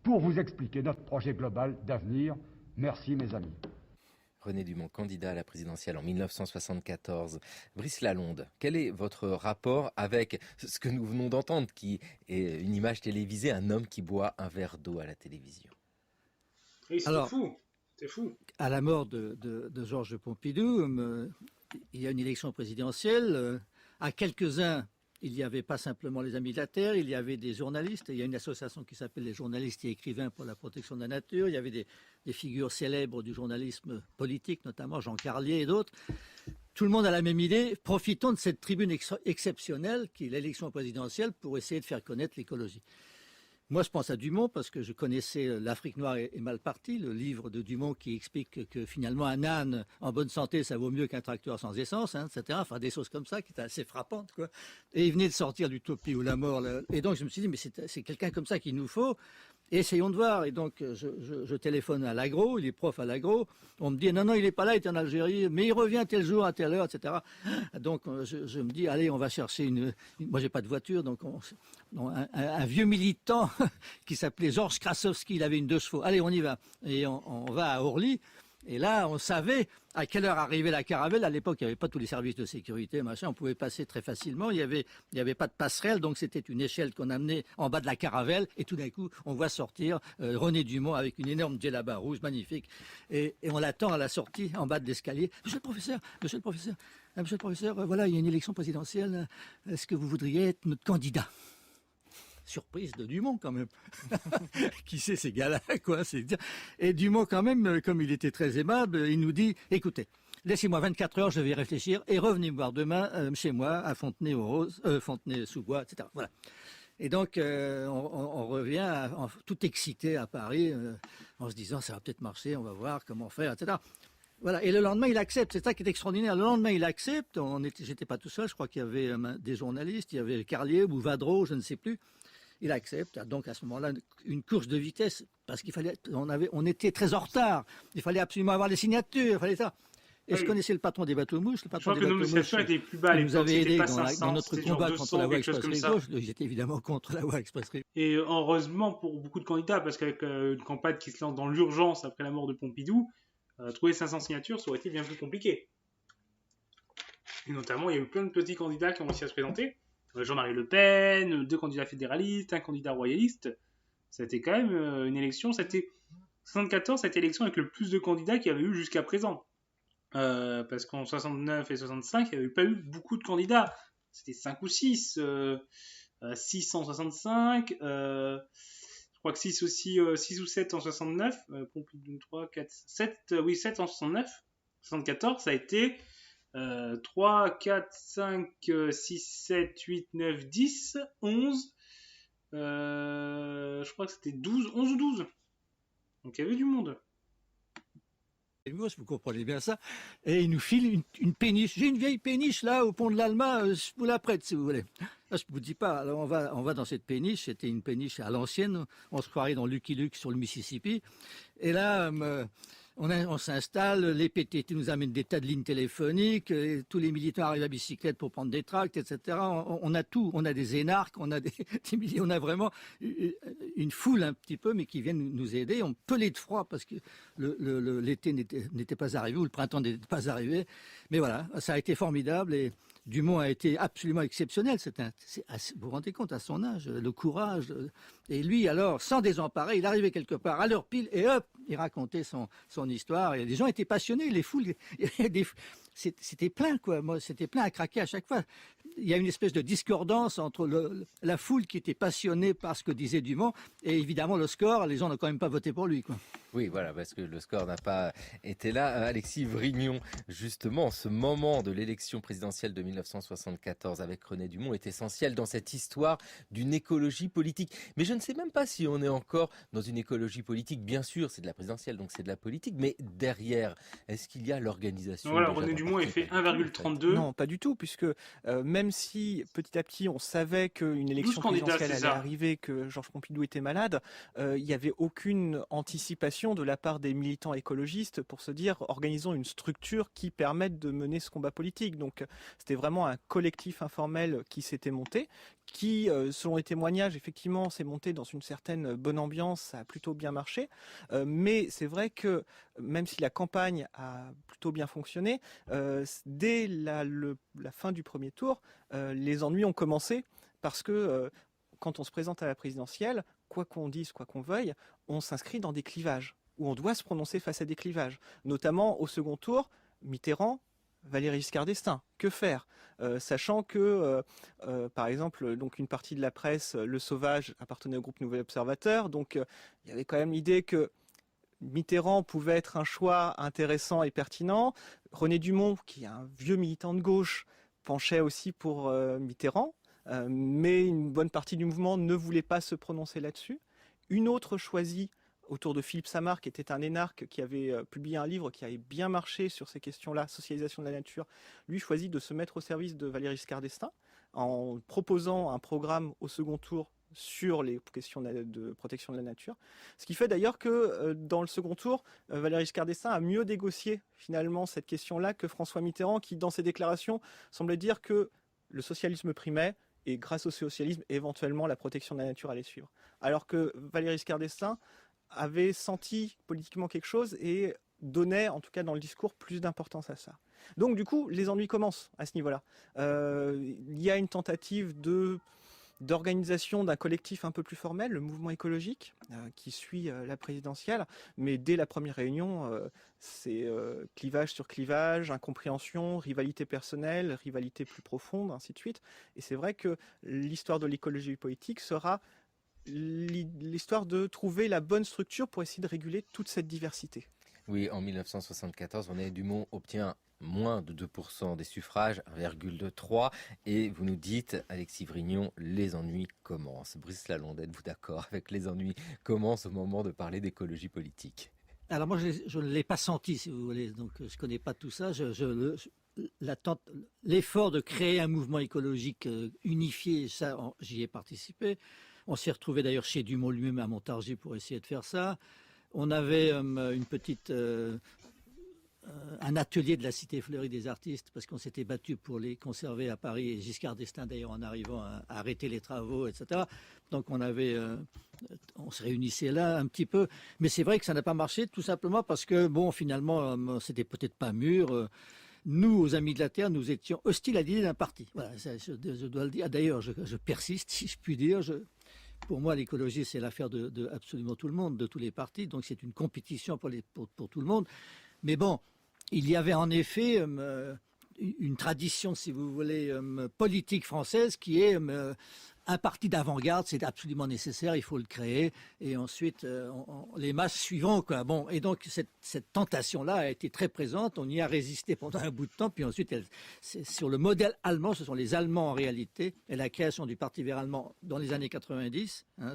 pour vous expliquer notre projet global d'avenir. Merci mes amis. René Dumont, candidat à la présidentielle en 1974. Brice Lalonde, quel est votre rapport avec ce que nous venons d'entendre, qui est une image télévisée, un homme qui boit un verre d'eau à la télévision? Oui, c'est fou. À la mort de Georges Pompidou, il y a une élection présidentielle. À quelques-uns, il n'y avait pas simplement les Amis de la Terre, il y avait des journalistes. Il y a une association qui s'appelle les journalistes et écrivains pour la protection de la nature. Il y avait des figures célèbres du journalisme politique, notamment Jean Carlier et d'autres. Tout le monde a la même idée. Profitons de cette tribune exceptionnelle qui est l'élection présidentielle pour essayer de faire connaître l'écologie. Moi, je pense à Dumont parce que je connaissais L'Afrique noire est mal partie, le livre de Dumont qui explique que finalement un âne en bonne santé, ça vaut mieux qu'un tracteur sans essence, etc. Enfin, des choses comme ça qui étaient assez frappantes, quoi. Et il venait de sortir d'Utopie ou la mort. Là. Et donc, je me suis dit, mais c'est quelqu'un comme ça qu'il nous faut. Essayons de voir. Et donc, je téléphone à l'agro, il est prof à l'agro. On me dit, non, il n'est pas là, il est en Algérie, mais il revient tel jour, à telle heure, etc. Donc, je me dis, allez, on va chercher moi, j'ai pas de voiture, donc un vieux militant qui s'appelait Georges Krasowski, il avait une 2 chevaux. Allez, on y va. Et on va à Orly. Et là, on savait à quelle heure arrivait la caravelle. À l'époque, il n'y avait pas tous les services de sécurité, machin. On pouvait passer très facilement. Il y avait pas de passerelle, donc c'était une échelle qu'on amenait en bas de la caravelle. Et tout d'un coup, on voit sortir René Dumont avec une énorme djellaba rouge, magnifique. Et on l'attend à la sortie, en bas de l'escalier. Monsieur le professeur, voilà, il y a une élection présidentielle. Est-ce que vous voudriez être notre candidat ? Surprise de Dumont quand même. Qui sait ces gars-là, quoi. Et Dumont quand même, comme il était très aimable, il nous dit, écoutez, laissez-moi 24 heures, je vais y réfléchir et revenez me voir demain chez moi à Fontenay-sous-Bois, etc. Voilà. Et donc on revient tout excité à Paris en se disant ça va peut-être marcher, on va voir comment faire, etc. Voilà. Et le lendemain, il accepte. C'est ça qui est extraordinaire. Le lendemain, il accepte. J'étais pas tout seul. Je crois qu'il y avait des journalistes. Il y avait Carlier ou Vadreau, je ne sais plus. Il accepte. Donc, à ce moment-là, une course de vitesse. Parce on était très en retard. Il fallait absolument avoir les signatures. Il fallait ça. Et oui. Je connaissais le patron des bateaux mouches. Je crois que nos négociations étaient plus bas à l'époque. Nous avait aidé dans notre combat contre la voie express gauche. J'étais évidemment contre la voie express. Et heureusement pour beaucoup de candidats, parce qu'avec une campagne qui se lance dans l'urgence après la mort de Pompidou, trouver 500 signatures, ça aurait été bien plus compliqué. Et notamment, il y a eu plein de petits candidats qui ont réussi à se présenter. Jean-Marie Le Pen, 2 candidats fédéralistes, un candidat royaliste. C'était quand même une élection. 74, cette élection avec le plus de candidats qu'il y avait eu jusqu'à présent. Parce qu'en 69 et 65, il n'y avait pas eu beaucoup de candidats. C'était 5 ou 6. 665. Je crois que 6 ou 7 en 69. Pompidou 3, 4, 7. Oui, 7 en 69. 74, ça a été 3, 4, 5, 6, 7, 8, 9, 10, 11. Je crois que c'était 11 ou 12. Donc il y avait du monde. Et moi, vous comprenez bien ça. Et il nous file une péniche. J'ai une vieille péniche là au pont de l'Alma, je vous la prête si vous voulez. Là, je ne vous dis pas. Alors on va dans cette péniche. C'était une péniche à l'ancienne. On se croirait dans Lucky Luke sur le Mississippi. Et là, on s'installe. Les PTT nous amènent des tas de lignes téléphoniques. Et tous les militants arrivent à bicyclette pour prendre des tracts, etc. On a tout. On a des énarques. On a on a vraiment une foule un petit peu, mais qui viennent nous aider. On pelait de froid parce que l'été n'était pas arrivé ou le printemps n'était pas arrivé. Mais voilà, ça a été formidable et Dumont a été absolument exceptionnel. Vous vous rendez compte à son âge, le courage. Et lui, alors, sans désemparer, il arrivait quelque part à l'heure pile et hop, il racontait son histoire. Et les gens étaient passionnés, les foules. C'était plein, quoi. Moi, c'était plein à craquer à chaque fois. Il y a une espèce de discordance entre la foule qui était passionnée par ce que disait Dumont et évidemment le score. Les gens n'ont quand même pas voté pour lui, quoi. Oui, voilà, parce que le score n'a pas été là. Alexis Vrignon, justement, ce moment de l'élection présidentielle de 1974 avec René Dumont est essentiel dans cette histoire d'une écologie politique. Mais je ne sais même pas si on est encore dans une écologie politique. Bien sûr, c'est de la présidentielle, donc c'est de la politique. Mais derrière, est-ce qu'il y a l'organisation Voilà, déjà René d'un Dumont est parti fait politique, en fait 1,32. Non, pas du tout, puisque même si petit à petit on savait qu'une élection candidats, présidentielle c'est allait ça. arriver, que Georges Pompidou était malade, il n'y avait aucune anticipation de la part des militants écologistes pour se dire organisons une structure qui permette de mener ce combat politique. Donc c'était vraiment un collectif informel qui s'était monté, qui, selon les témoignages, effectivement, s'est monté dans une certaine bonne ambiance, ça a plutôt bien marché. Mais c'est vrai que même si la campagne a plutôt bien fonctionné, dès la fin du premier tour, les ennuis ont commencé parce que quand on se présente à la présidentielle, quoi qu'on dise, quoi qu'on veuille, on s'inscrit dans des clivages, où on doit se prononcer face à des clivages. Notamment au second tour, Mitterrand, Valéry Giscard d'Estaing. Que faire sachant que, par exemple, donc une partie de la presse, Le Sauvage, appartenait au groupe Nouvel Observateur, donc il y avait quand même l'idée que Mitterrand pouvait être un choix intéressant et pertinent. René Dumont, qui est un vieux militant de gauche, penchait aussi pour Mitterrand, mais une bonne partie du mouvement ne voulait pas se prononcer là-dessus. Une autre choisie autour de Philippe Samar, qui était un énarque qui avait publié un livre qui avait bien marché sur ces questions-là, socialisation de la nature, lui choisit de se mettre au service de Valéry Giscard d'Estaing en proposant un programme au second tour sur les questions de protection de la nature. Ce qui fait d'ailleurs que dans le second tour, Valéry Giscard d'Estaing a mieux négocié finalement cette question-là que François Mitterrand, qui dans ses déclarations semblait dire que le socialisme primait et grâce au socialisme, éventuellement, la protection de la nature allait suivre. Alors que Valéry Giscard d'Estaing avait senti politiquement quelque chose et donnait, en tout cas dans le discours, plus d'importance à ça. Donc du coup, les ennuis commencent à ce niveau-là. Il y a une tentative d'organisation d'un collectif un peu plus formel, le mouvement écologique, qui suit la présidentielle, mais dès la première réunion, c'est clivage sur clivage, incompréhension, rivalité personnelle, rivalité plus profonde, ainsi de suite. Et c'est vrai que l'histoire de l'écologie politique sera l'histoire de trouver la bonne structure pour essayer de réguler toute cette diversité. Oui, en 1974, René Dumont obtient moins de 2% des suffrages, 1,3. Et vous nous dites, Alexis Vrignon, les ennuis commencent. Brice Lalonde, êtes-vous d'accord avec les ennuis commencent au moment de parler d'écologie politique? Alors moi, je ne l'ai pas senti, si vous voulez, donc je ne connais pas tout ça. L'effort de créer un mouvement écologique unifié, ça, j'y ai participé. On s'est retrouvé d'ailleurs chez Dumont lui-même à Montargis pour essayer de faire ça. On avait un atelier de la Cité fleurie des artistes parce qu'on s'était battu pour les conserver à Paris et Giscard d'Estaing d'ailleurs en arrivant à arrêter les travaux, etc. Donc on se réunissait là un petit peu, mais c'est vrai que ça n'a pas marché tout simplement parce que bon finalement c'était peut-être pas mûr. Nous, aux Amis de la Terre, nous étions hostiles à l'idée d'un parti. Voilà, je dois le dire. D'ailleurs, je persiste, si je puis dire. Pour moi, l'écologie, c'est l'affaire de absolument tout le monde, de tous les partis. Donc, c'est une compétition pour tout le monde. Mais bon, il y avait en effet une tradition, si vous voulez, politique française qui est un parti d'avant-garde. C'est absolument nécessaire, il faut le créer. Et ensuite, les masses suivront, quoi. Bon, et donc, cette tentation-là a été très présente. On y a résisté pendant un bout de temps. Puis ensuite, c'est sur le modèle allemand, ce sont les Allemands en réalité, et la création du Parti vert allemand dans les années 90, hein,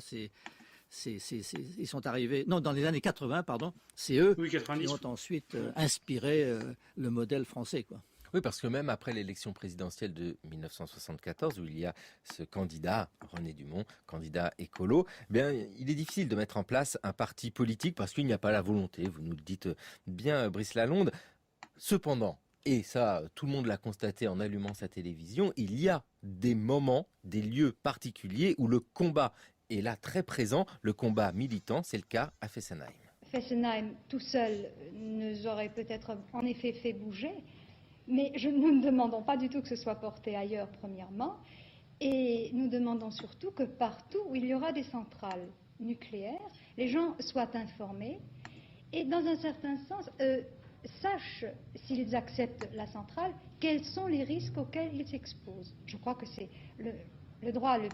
ils sont arrivés, non, dans les années 80, pardon, c'est eux qui ont ensuite inspiré le modèle français, quoi. Oui, parce que même après l'élection présidentielle de 1974, où il y a ce candidat, René Dumont, candidat écolo, bien, il est difficile de mettre en place un parti politique parce qu'il n'y a pas la volonté, vous nous le dites bien, Brice Lalonde. Cependant, et ça, tout le monde l'a constaté en allumant sa télévision, il y a des moments, des lieux particuliers où le combat est là très présent, le combat militant, c'est le cas à Fessenheim. Fessenheim, tout seul, nous aurait peut-être en effet fait bouger, mais nous ne demandons pas du tout que ce soit porté ailleurs, premièrement, et nous demandons surtout que partout où il y aura des centrales nucléaires, les gens soient informés et, dans un certain sens, sachent, s'ils acceptent la centrale, quels sont les risques auxquels ils s'exposent. Je crois que c'est le droit le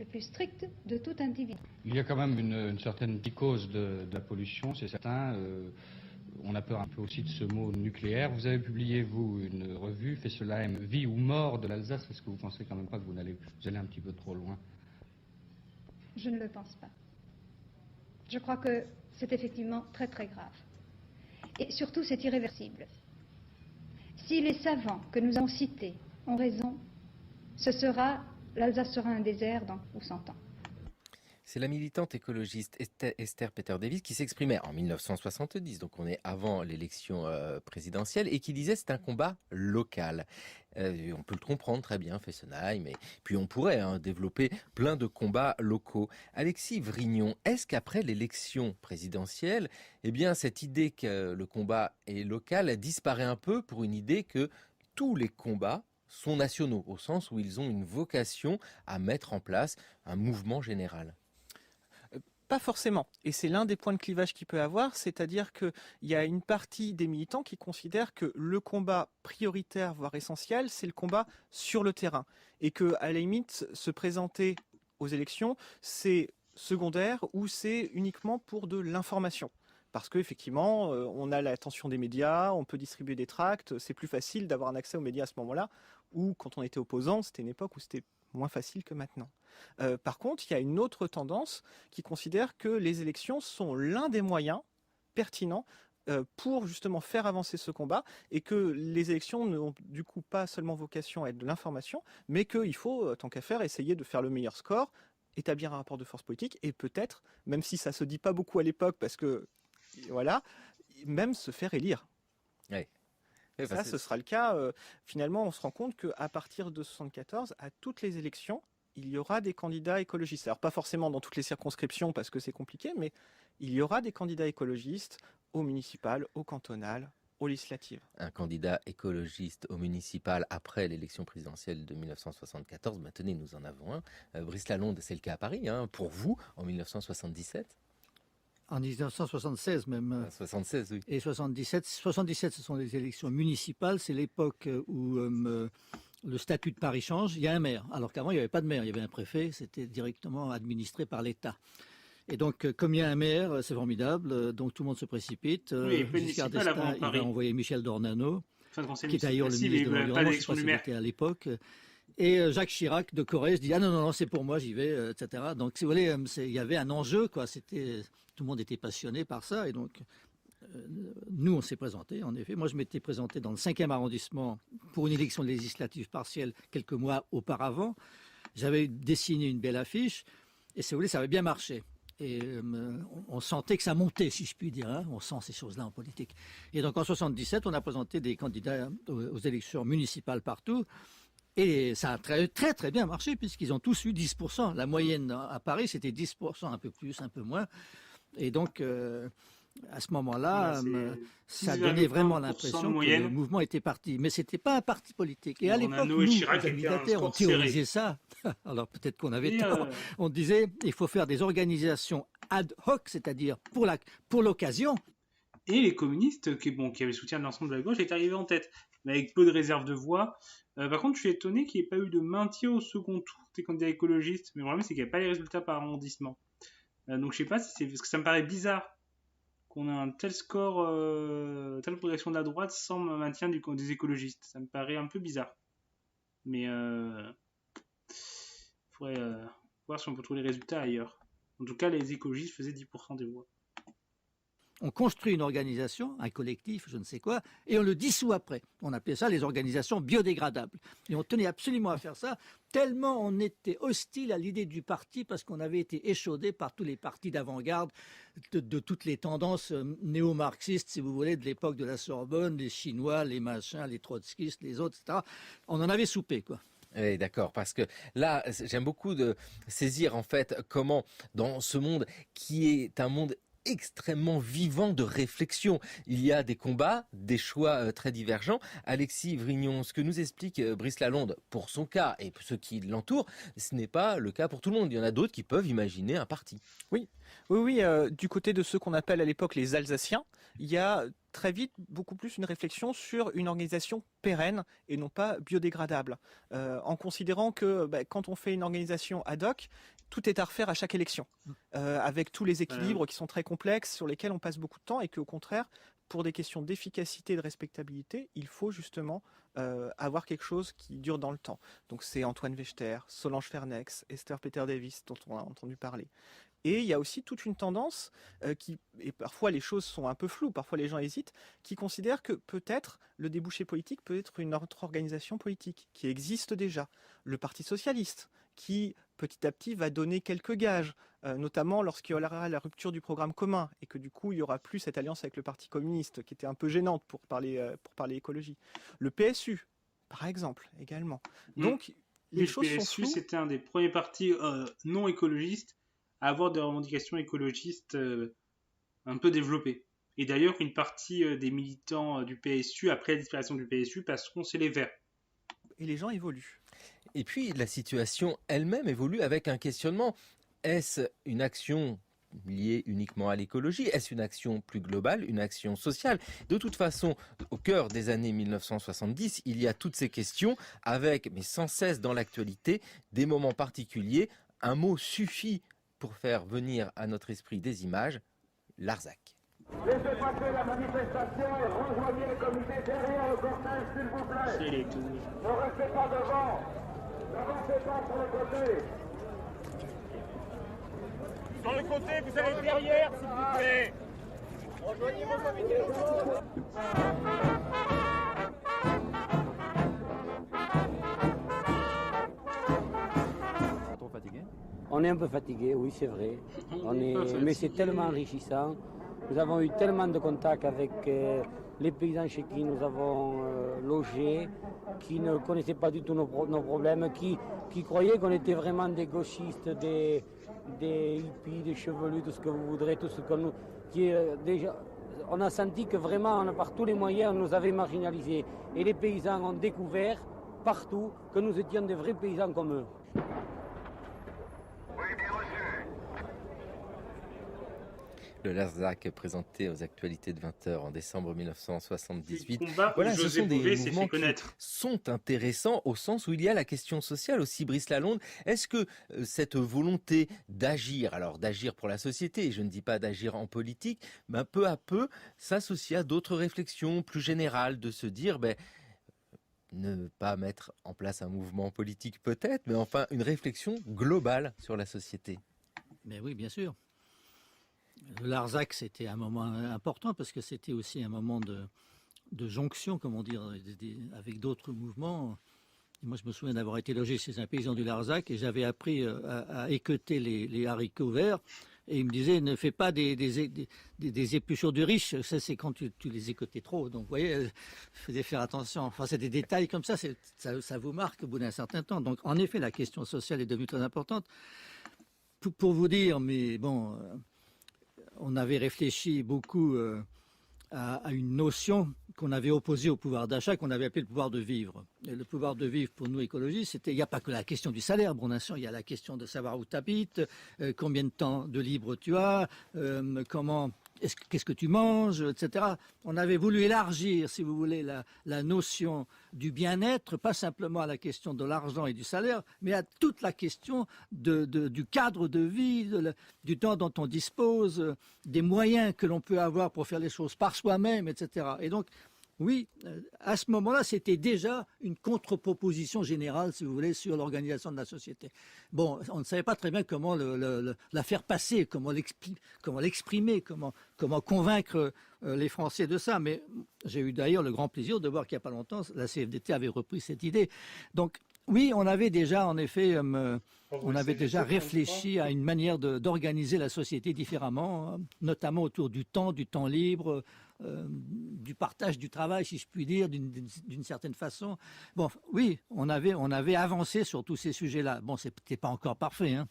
plus strict de tout individu. Il y a quand même une certaine psychose de la pollution, c'est certain. On a peur un peu aussi de ce mot nucléaire. Vous avez publié, vous, une revue, Fessenheim, Vie ou mort de l'Alsace. Est-ce que vous pensez quand même pas que vous allez un petit peu trop loin? Je ne le pense pas. Je crois que c'est effectivement très très grave. Et surtout, c'est irréversible. Si les savants que nous avons cités ont raison, l'Alsace sera un désert dans 100 ans. C'est la militante écologiste Esther Peter-Davies qui s'exprimait en 1970, donc on est avant l'élection présidentielle, et qui disait c'est un combat local. On peut le comprendre très bien, Fessenheim, et puis on pourrait développer plein de combats locaux. Alexis Vrignon, est-ce qu'après l'élection présidentielle, eh bien cette idée que le combat est local disparaît un peu pour une idée que tous les combats sont nationaux, au sens où ils ont une vocation à mettre en place un mouvement général? Pas forcément. Et c'est l'un des points de clivage qu'il peut avoir, c'est-à-dire qu'il y a une partie des militants qui considèrent que le combat prioritaire, voire essentiel, c'est le combat sur le terrain. Et que, à la limite, se présenter aux élections, c'est secondaire ou c'est uniquement pour de l'information. Parce qu'effectivement, on a l'attention des médias, on peut distribuer des tracts, c'est plus facile d'avoir un accès aux médias à ce moment-là, ou quand on était opposant, c'était une époque où c'était moins facile que maintenant. Par contre, il y a une autre tendance qui considère que les élections sont l'un des moyens pertinents pour justement faire avancer ce combat, et que les élections n'ont du coup pas seulement vocation à être de l'information, mais qu'il faut, tant qu'à faire, essayer de faire le meilleur score, établir un rapport de force politique, et peut-être, même si ça se dit pas beaucoup à l'époque, parce que voilà, même se faire élire. Oui. Ça, ce sera le cas. Finalement, on se rend compte qu'à partir de 1974, à toutes les élections, il y aura des candidats écologistes. Alors, pas forcément dans toutes les circonscriptions, parce que c'est compliqué, mais il y aura des candidats écologistes aux municipales, aux cantonales, aux législatives. Un candidat écologiste au municipal après l'élection présidentielle de 1974, tenez, nous en avons un. Brice Lalonde, c'est le cas à Paris, pour vous, en 1977 ? En 1976 même. 76, oui. Et 77. 77, ce sont les élections municipales. C'est l'époque où le statut de Paris change. Il y a un maire. Alors qu'avant, il n'y avait pas de maire. Il y avait un préfet. C'était directement administré par l'État. Et donc, comme il y a un maire, c'est formidable. Donc, tout le monde se précipite. Oui, Giscard d'Estaing, il va envoyer Michel Dornano, qui est d'ailleurs le ministre de l'Environnement. Je ne sais pas s'il était à l'époque. Et Jacques Chirac de Corrèze dit « Ah non, c'est pour moi, j'y vais, etc. » Donc, si vous voulez, il y avait un enjeu, quoi. Tout le monde était passionné par ça. Et donc, nous, on s'est présenté, en effet. Moi, je m'étais présenté dans le 5e arrondissement pour une élection législative partielle quelques mois auparavant. J'avais dessiné une belle affiche. Et si vous voulez, ça avait bien marché. Et on sentait que ça montait, si je puis dire. On sent ces choses-là en politique. Et donc, en 77, on a présenté des candidats aux élections municipales partout. Et ça a très, très, très bien marché, puisqu'ils ont tous eu 10%. La moyenne à Paris, c'était 10%, un peu plus, un peu moins. Et donc, à ce moment-là, ça donnait vraiment l'impression que le mouvement était parti. Mais ce n'était pas un parti politique. Et à l'époque, nous, les candidateurs, on théorisait ça. Alors peut-être qu'on avait tort. On disait, il faut faire des organisations ad hoc, c'est-à-dire pour l'occasion. Et les communistes, qui avaient le soutien de l'ensemble de la gauche, étaient arrivés en tête, mais avec peu de réserve de voix. Par contre, je suis étonné qu'il n'y ait pas eu de maintien au second tour des candidats écologistes. Mais le problème, c'est qu'il n'y a pas les résultats par arrondissement. Donc, je sais pas si c'est parce que ça me paraît bizarre qu'on a un tel score, telle progression de la droite sans maintien des écologistes. Ça me paraît un peu bizarre. Mais il faudrait voir si on peut trouver les résultats ailleurs. En tout cas, les écologistes faisaient 10% des voix. On construit une organisation, un collectif, je ne sais quoi, et on le dissout après. On appelait ça les organisations biodégradables. Et on tenait absolument à faire ça, tellement on était hostile à l'idée du parti, parce qu'on avait été échaudé par tous les partis d'avant-garde, de toutes les tendances néo-marxistes, si vous voulez, de l'époque de la Sorbonne, les Chinois, les machins, les trotskistes, les autres, etc. On en avait soupé, quoi. Oui, d'accord, parce que là, j'aime beaucoup de saisir, en fait, comment, dans ce monde qui est un monde extrêmement vivant de réflexion. Il y a des combats, des choix très divergents. Alexis Vrignon, ce que nous explique Brice Lalonde pour son cas et pour ceux qui l'entourent, ce n'est pas le cas pour tout le monde. Il y en a d'autres qui peuvent imaginer un parti. Oui. Du côté de ceux qu'on appelle à l'époque les Alsaciens, il y a très vite beaucoup plus une réflexion sur une organisation pérenne et non pas biodégradable, en considérant que quand on fait une organisation ad hoc, tout est à refaire à chaque élection, avec tous les équilibres qui sont très complexes, sur lesquels on passe beaucoup de temps, et qu'au contraire, pour des questions d'efficacité et de respectabilité, il faut justement avoir quelque chose qui dure dans le temps. Donc c'est Antoine Wechter, Solange Fernex, Esther Peter Davis, dont on a entendu parler. Et il y a aussi toute une tendance et parfois les choses sont un peu floues, parfois les gens hésitent, qui considèrent que peut-être le débouché politique peut être une autre organisation politique qui existe déjà. Le Parti socialiste, qui petit à petit va donner quelques gages, notamment lorsqu'il y aura la rupture du programme commun et que du coup il n'y aura plus cette alliance avec le Parti communiste qui était un peu gênante pour parler écologie. Le PSU, par exemple, également. Donc les choses sont floues. Le PSU, c'était un des premiers partis non écologistes à avoir des revendications écologistes un peu développées. Et d'ailleurs, une partie des militants du PSU, après la disparition du PSU, passeront chez les Verts. Et les gens évoluent. Et puis, la situation elle-même évolue avec un questionnement. Est-ce une action liée uniquement à l'écologie? Est-ce une action plus globale, une action sociale? De toute façon, au cœur des années 1970, il y a toutes ces questions avec, mais sans cesse dans l'actualité, des moments particuliers. Un mot suffit pour faire venir à notre esprit des images, Larzac. Laissez passer la manifestation et rejoignez le comité derrière le cortège, s'il vous plaît. C'est les tours. Ne restez pas devant. N'avancez pas sur le côté. Sur le côté, vous allez derrière, s'il vous plaît. Rejoignez vos comités. On est un peu fatigué, oui, c'est vrai. Mais c'est tellement enrichissant. Nous avons eu tellement de contacts avec les paysans chez qui nous avons logé, qui ne connaissaient pas du tout nos problèmes, qui croyaient qu'on était vraiment des gauchistes, des hippies, des chevelus, tout ce que vous voudrez, tout ce que nous... déjà, on a senti que vraiment, par tous les moyens, on nous avait marginalisés. Et les paysans ont découvert partout que nous étions des vrais paysans comme eux. Le Larzac présenté aux actualités de 20h en décembre 1978. Voilà, ce sont des mouvements qui sont intéressants au sens où il y a la question sociale aussi. Brice Lalonde, est-ce que cette volonté d'agir, alors d'agir pour la société, je ne dis pas d'agir en politique, mais peu à peu s'associe à d'autres réflexions plus générales, de se dire, ne pas mettre en place un mouvement politique peut-être, mais enfin une réflexion globale sur la société? Mais oui, bien sûr. Le Larzac, c'était un moment important parce que c'était aussi un moment de jonction, comment dire, avec d'autres mouvements. Et moi, je me souviens d'avoir été logé chez un paysan du Larzac et j'avais appris à équeuter les haricots verts. Et il me disait, ne fais pas des épluchures de riches, ça c'est quand tu les écotais trop. Donc vous voyez, il fallait faire attention. Enfin, c'est des détails comme ça, ça vous marque au bout d'un certain temps. Donc en effet, la question sociale est devenue très importante. Pour vous dire, mais bon... on avait réfléchi beaucoup à une notion qu'on avait opposée au pouvoir d'achat, qu'on avait appelé le pouvoir de vivre. Et le pouvoir de vivre, pour nous écologistes, il n'y a pas que la question du salaire, bon instant, il y a la question de savoir où tu habites, combien de temps de libre tu as, qu'est-ce que tu manges, etc. On avait voulu élargir, si vous voulez, la notion du bien-être, pas simplement à la question de l'argent et du salaire, mais à toute la question du cadre de vie, du temps dont on dispose, des moyens que l'on peut avoir pour faire les choses par soi-même, etc. Et donc, oui, à ce moment-là, c'était déjà une contre-proposition générale, si vous voulez, sur l'organisation de la société. Bon, on ne savait pas très bien comment la faire passer, comment l'exprimer, comment convaincre les Français de ça. Mais j'ai eu d'ailleurs le grand plaisir de voir qu'il n'y a pas longtemps, la CFDT avait repris cette idée. Donc, oui, on avait déjà, en effet, réfléchi à une manière d'organiser la société différemment, notamment autour du temps libre, du partage du travail, si je puis dire, d'une certaine façon. Bon, oui, on avait avancé sur tous ces sujets-là. Bon, c'était pas encore parfait, hein.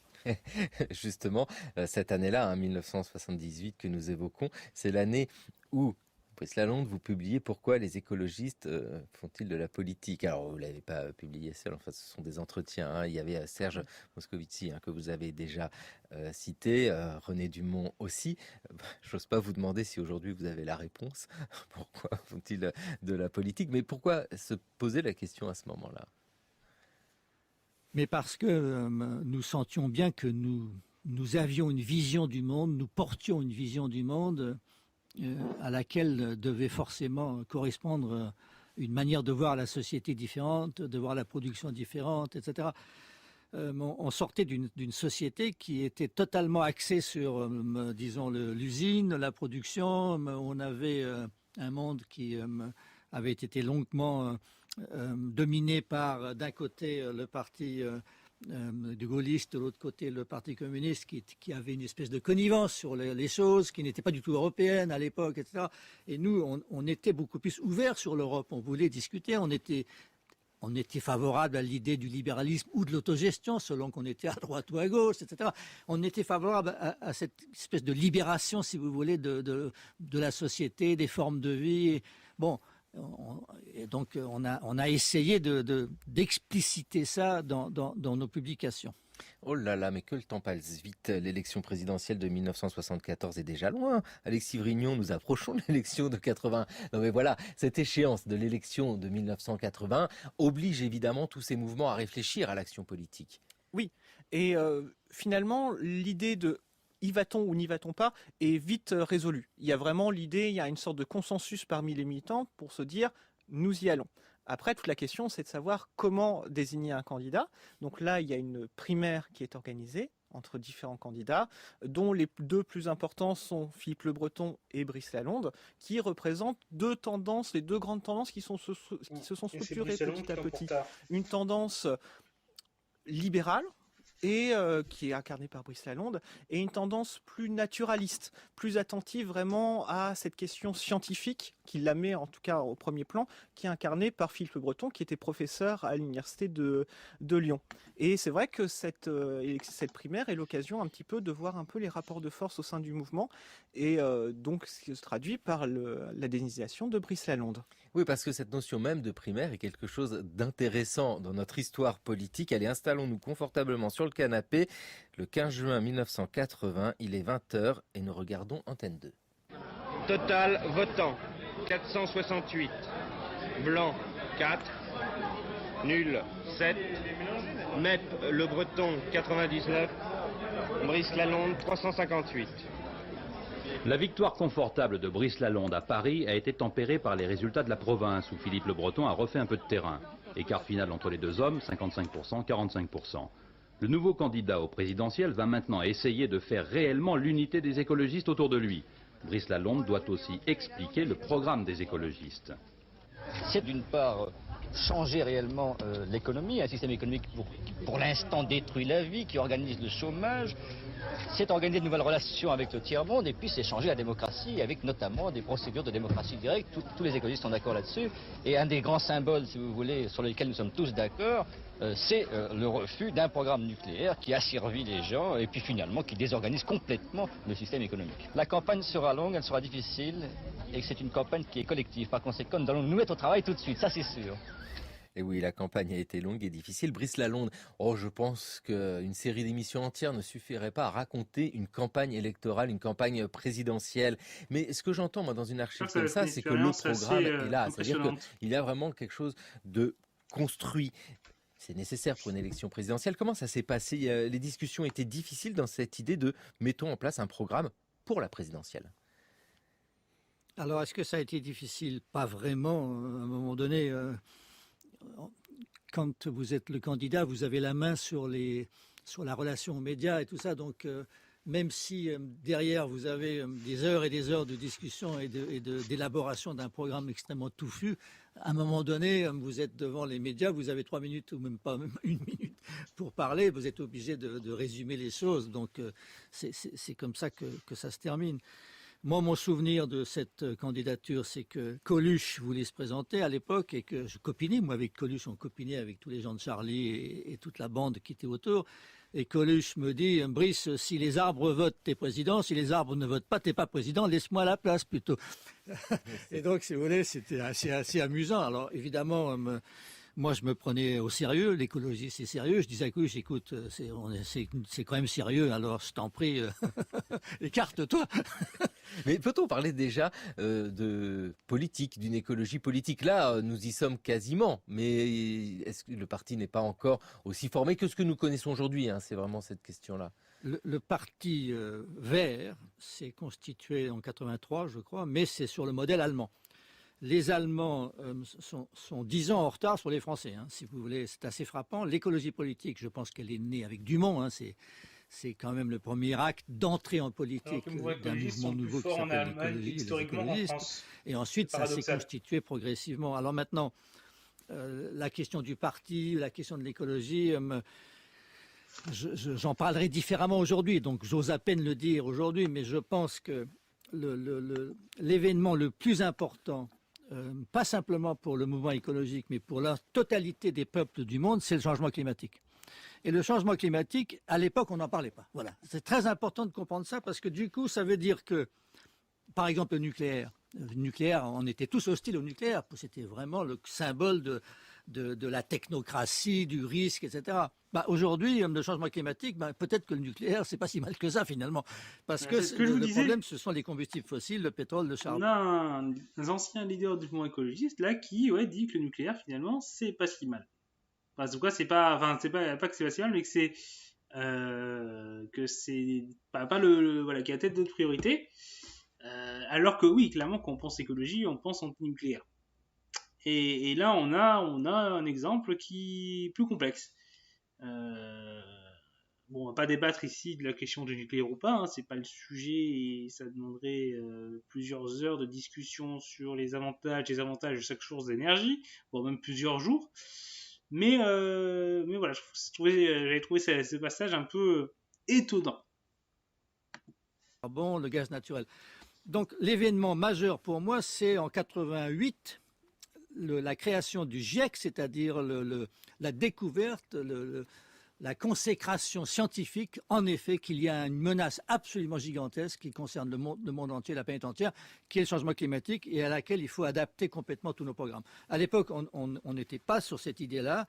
Justement, cette année-là, 1978 que nous évoquons, c'est l'année où Brice Lalonde, vous publiez Pourquoi les écologistes font-ils de la politique? Alors, vous ne l'avez pas publié seul, enfin, ce sont des entretiens. Hein. Il y avait Serge Moscovici, que vous avez déjà cité, René Dumont aussi. J'ose pas vous demander si aujourd'hui vous avez la réponse. Pourquoi font-ils de la politique? Mais pourquoi se poser la question à ce moment-là? Mais parce que nous sentions bien que nous avions une vision du monde, nous portions une vision du monde à laquelle devait forcément correspondre une manière de voir la société différente, de voir la production différente, etc. On sortait d'une société qui était totalement axée sur, disons, l'usine, la production. On avait un monde qui avait été longuement dominé par, d'un côté, le parti de gaullistes, de l'autre côté le Parti communiste qui avait une espèce de connivence sur les choses, qui n'était pas du tout européenne à l'époque, etc. Et nous, on était beaucoup plus ouverts sur l'Europe, on voulait discuter, on était favorable à l'idée du libéralisme ou de l'autogestion, selon qu'on était à droite ou à gauche, etc. On était favorable à cette espèce de libération, si vous voulez, de la société, des formes de vie. Bon, et donc on a essayé d'expliciter ça dans nos publications. Oh là là, mais que le temps passe vite. L'élection présidentielle de 1974 est déjà loin. Alexis Vrignon, nous approchons de l'élection de 80. Non mais voilà, cette échéance de l'élection de 1980 oblige évidemment tous ces mouvements à réfléchir à l'action politique. Oui, et finalement, l'idée de y va-t-on ou n'y va-t-on pas est vite résolue. Il y a vraiment l'idée, il y a une sorte de consensus parmi les militants pour se dire nous y allons. Après, toute la question, c'est de savoir comment désigner un candidat. Donc là, il y a une primaire qui est organisée entre différents candidats, dont les deux plus importants sont Philippe Le Breton et Brice Lalonde, qui représentent deux tendances, les deux grandes tendances qui se sont structurées petit à petit. Une tendance libérale, et qui est incarnée par Brice Lalonde, et une tendance plus naturaliste, plus attentive vraiment à cette question scientifique, qui la met en tout cas au premier plan, qui est incarnée par Philippe Le Breton, qui était professeur à l'université de Lyon. Et c'est vrai que cette primaire est l'occasion un petit peu de voir un peu les rapports de force au sein du mouvement, et donc ce qui se traduit par la désignation de Brice Lalonde. Oui, parce que cette notion même de primaire est quelque chose d'intéressant dans notre histoire politique. Allez, installons-nous confortablement sur le canapé. Le 15 juin 1980, il est 20h et nous regardons Antenne 2. Total votant 468, blanc 4, nul 7, net Le Breton 99, Brice Lalonde 358. La victoire confortable de Brice Lalonde à Paris a été tempérée par les résultats de la province où Philippe Le Breton a refait un peu de terrain. Écart final entre les deux hommes, 55%, 45%. Le nouveau candidat au présidentiel va maintenant essayer de faire réellement l'unité des écologistes autour de lui. Brice Lalonde doit aussi expliquer le programme des écologistes. C'est d'une part changer réellement l'économie, un système économique qui pour l'instant détruit la vie, qui organise le chômage. C'est organiser de nouvelles relations avec le tiers-monde et puis c'est changer la démocratie avec notamment des procédures de démocratie directe. Tous les écologistes sont d'accord là-dessus. Et un des grands symboles, si vous voulez, sur lesquels nous sommes tous d'accord, c'est le refus d'un programme nucléaire qui asservit les gens et puis finalement qui désorganise complètement le système économique. La campagne sera longue, elle sera difficile et c'est une campagne qui est collective. Par conséquent, nous allons nous mettre au travail tout de suite, ça c'est sûr. Et oui, la campagne a été longue et difficile. Brice Lalonde, je pense qu'une série d'émissions entières ne suffirait pas à raconter une campagne électorale, une campagne présidentielle. Mais ce que j'entends, moi, dans une archive comme ça, c'est que le programme est là. C'est-à-dire qu'il y a vraiment quelque chose de construit. C'est nécessaire pour une élection présidentielle. Comment ça s'est passé? Les discussions étaient difficiles dans cette idée de mettons en place un programme pour la présidentielle. Alors, est-ce que ça a été difficile? Pas vraiment. À un moment donné... Quand vous êtes le candidat, vous avez la main sur la relation aux médias et tout ça. Donc, même si derrière vous avez des heures et des heures de discussion et d'élaboration d'un programme extrêmement touffu, à un moment donné, vous êtes devant les médias, vous avez 3 minutes ou même pas même 1 minute pour parler. Vous êtes obligé de résumer les choses. Donc, c'est comme ça que ça se termine. Moi, mon souvenir de cette candidature, c'est que Coluche voulait se présenter à l'époque et que je copinais. Moi, avec Coluche, on copinait avec tous les gens de Charlie et toute la bande qui était autour. Et Coluche me dit, Brice, si les arbres votent, t'es président. Si les arbres ne votent pas, t'es pas président. Laisse-moi la place plutôt. Et donc, si vous voulez, c'était assez amusant. Alors, évidemment, moi, je me prenais au sérieux. L'écologie, c'est sérieux. Je disais à Coluche, écoute, c'est quand même sérieux. Alors, je t'en prie, écarte-toi. Mais peut-on parler déjà de politique, d'une écologie politique? Là, nous y sommes quasiment, mais est-ce que le parti n'est pas encore aussi formé que ce que nous connaissons aujourd'hui, hein? C'est vraiment cette question-là. Le parti vert s'est constitué en 83, je crois, mais c'est sur le modèle allemand. Les Allemands sont 10 ans en retard sur les Français, hein, si vous voulez. C'est assez frappant. L'écologie politique, je pense qu'elle est née avec Dumont, hein, c'est quand même le premier acte d'entrée en politique d'un mouvement nouveau qui s'appelle l'écologie, les écologistes. Et ensuite, ça s'est constitué progressivement. Alors maintenant, la question du parti, la question de l'écologie, j'en parlerai différemment aujourd'hui, donc j'ose à peine le dire aujourd'hui, mais je pense que l'événement le plus important, pas simplement pour le mouvement écologique, mais pour la totalité des peuples du monde, c'est le changement climatique. Et le changement climatique, à l'époque, on n'en parlait pas. Voilà. C'est très important de comprendre ça parce que du coup, ça veut dire que, par exemple, le nucléaire, on était tous hostiles au nucléaire. C'était vraiment le symbole de la technocratie, du risque, etc. Aujourd'hui, le changement climatique, peut-être que le nucléaire, c'est pas si mal que ça finalement. Parce que le problème, ce sont les combustibles fossiles, le pétrole, le charbon. On a un ancien leader du mouvement écologiste là qui dit que le nucléaire, finalement, c'est pas si mal. En tout cas, c'est pas que c'est pas si mal, mais que c'est pas le qui est à tête de notre priorité. Alors que oui, clairement, quand on pense écologie, on pense anti-nucléaire. Et là, on a un exemple qui est plus complexe. On va pas débattre ici de la question du nucléaire ou pas, hein, c'est pas le sujet et ça demanderait plusieurs heures de discussion sur les avantages de chaque source d'énergie, voire même plusieurs jours. Mais voilà, j'avais trouvé ce passage un peu étonnant. Le gaz naturel. Donc l'événement majeur pour moi, c'est en 88, la création du GIEC, c'est-à-dire la découverte, la consécration scientifique, en effet, qu'il y a une menace absolument gigantesque qui concerne le monde entier, la planète entière, qui est le changement climatique et à laquelle il faut adapter complètement tous nos programmes. À l'époque, on n'était pas sur cette idée-là.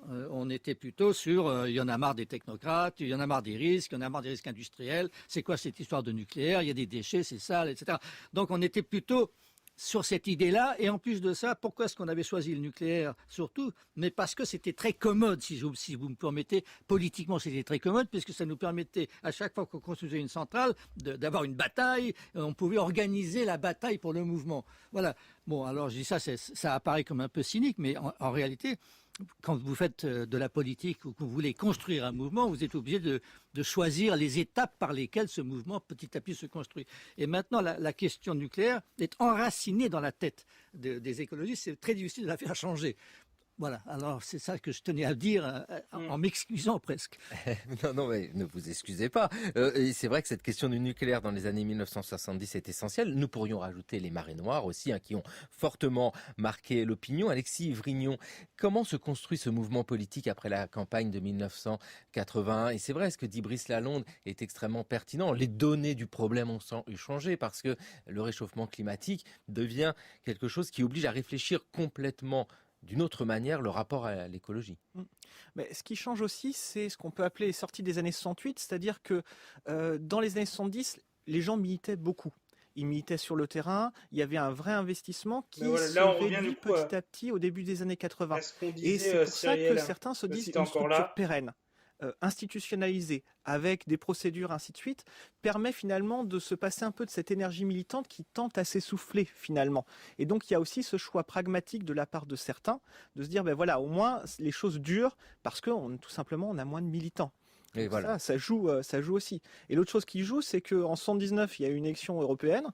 On était plutôt sur il y en a marre des technocrates, il y en a marre des risques, il y en a marre des risques industriels, c'est quoi cette histoire de nucléaire, il y a des déchets, c'est sale, etc. Donc on était plutôt sur cette idée-là, et en plus de ça, pourquoi est-ce qu'on avait choisi le nucléaire surtout? Mais parce que c'était très commode, si vous me permettez, politiquement c'était très commode, puisque ça nous permettait, à chaque fois qu'on construisait une centrale, d'avoir une bataille, on pouvait organiser la bataille pour le mouvement. Voilà. Bon, alors je dis ça apparaît comme un peu cynique, mais en réalité, quand vous faites de la politique ou que vous voulez construire un mouvement, vous êtes obligé de choisir les étapes par lesquelles ce mouvement petit à petit se construit. Et maintenant, la question nucléaire est enracinée dans la tête des écologistes. C'est très difficile de la faire changer. Voilà, alors c'est ça que je tenais à dire en m'excusant presque. Non, mais ne vous excusez pas. Et c'est vrai que cette question du nucléaire dans les années 1970 est essentielle. Nous pourrions rajouter les marées noires aussi, qui ont fortement marqué l'opinion. Alexis Vrignon, comment se construit ce mouvement politique après la campagne de 1981? Et c'est vrai, ce que dit Brice Lalonde est extrêmement pertinent. Les données du problème ont changé parce que le réchauffement climatique devient quelque chose qui oblige à réfléchir complètement d'une autre manière le rapport à l'écologie. Mais ce qui change aussi, c'est ce qu'on peut appeler les sorties des années 68, c'est-à-dire que dans les années 70, les gens militaient beaucoup. Ils militaient sur le terrain, il y avait un vrai investissement qui se réduit petit à petit au début des années 80. Et c'est pour ça que certains se disent une structure pérenne, institutionnalisée, avec des procédures, ainsi de suite, permet finalement de se passer un peu de cette énergie militante qui tente à s'essouffler finalement. Et donc il y a aussi ce choix pragmatique de la part de certains, de se dire, au moins les choses durent, parce que tout simplement on a moins de militants. Et voilà. Ça joue aussi. Et l'autre chose qui joue, c'est qu'en 1979, il y a eu une élection européenne,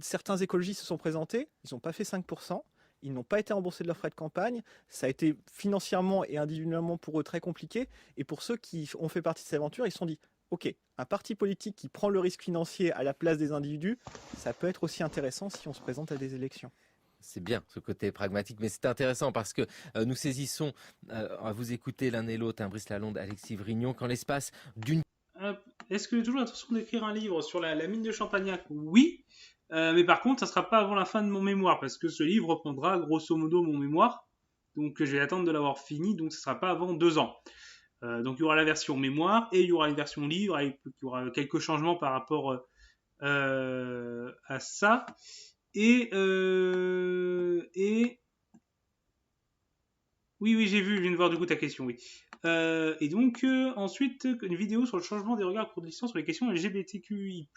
certains écologistes se sont présentés, ils n'ont pas fait 5%. Ils n'ont pas été remboursés de leurs frais de campagne. Ça a été financièrement et individuellement pour eux très compliqué. Et pour ceux qui ont fait partie de cette aventure, ils se sont dit ok, un parti politique qui prend le risque financier à la place des individus, ça peut être aussi intéressant si on se présente à des élections. C'est bien ce côté pragmatique, mais c'est intéressant parce que nous saisissons à vous écouter l'un et l'autre, Brice Lalonde, Alexis Vrignon, qu'en l'espace d'une... Est-ce que j'ai toujours l'intention d'écrire un livre sur la mine de Champagnac? Oui, mais par contre, ça sera pas avant la fin de mon mémoire, parce que ce livre reprendra grosso modo mon mémoire, donc je vais attendre de l'avoir fini, donc ce sera pas avant 2 ans. Donc il y aura la version mémoire, et il y aura une version livre, il y aura quelques changements par rapport à ça. Et oui, j'ai vu, je viens de voir du coup ta question, oui. Et donc, ensuite, une vidéo sur le changement des regards au cours de l'histoire sur les questions LGBTQI+,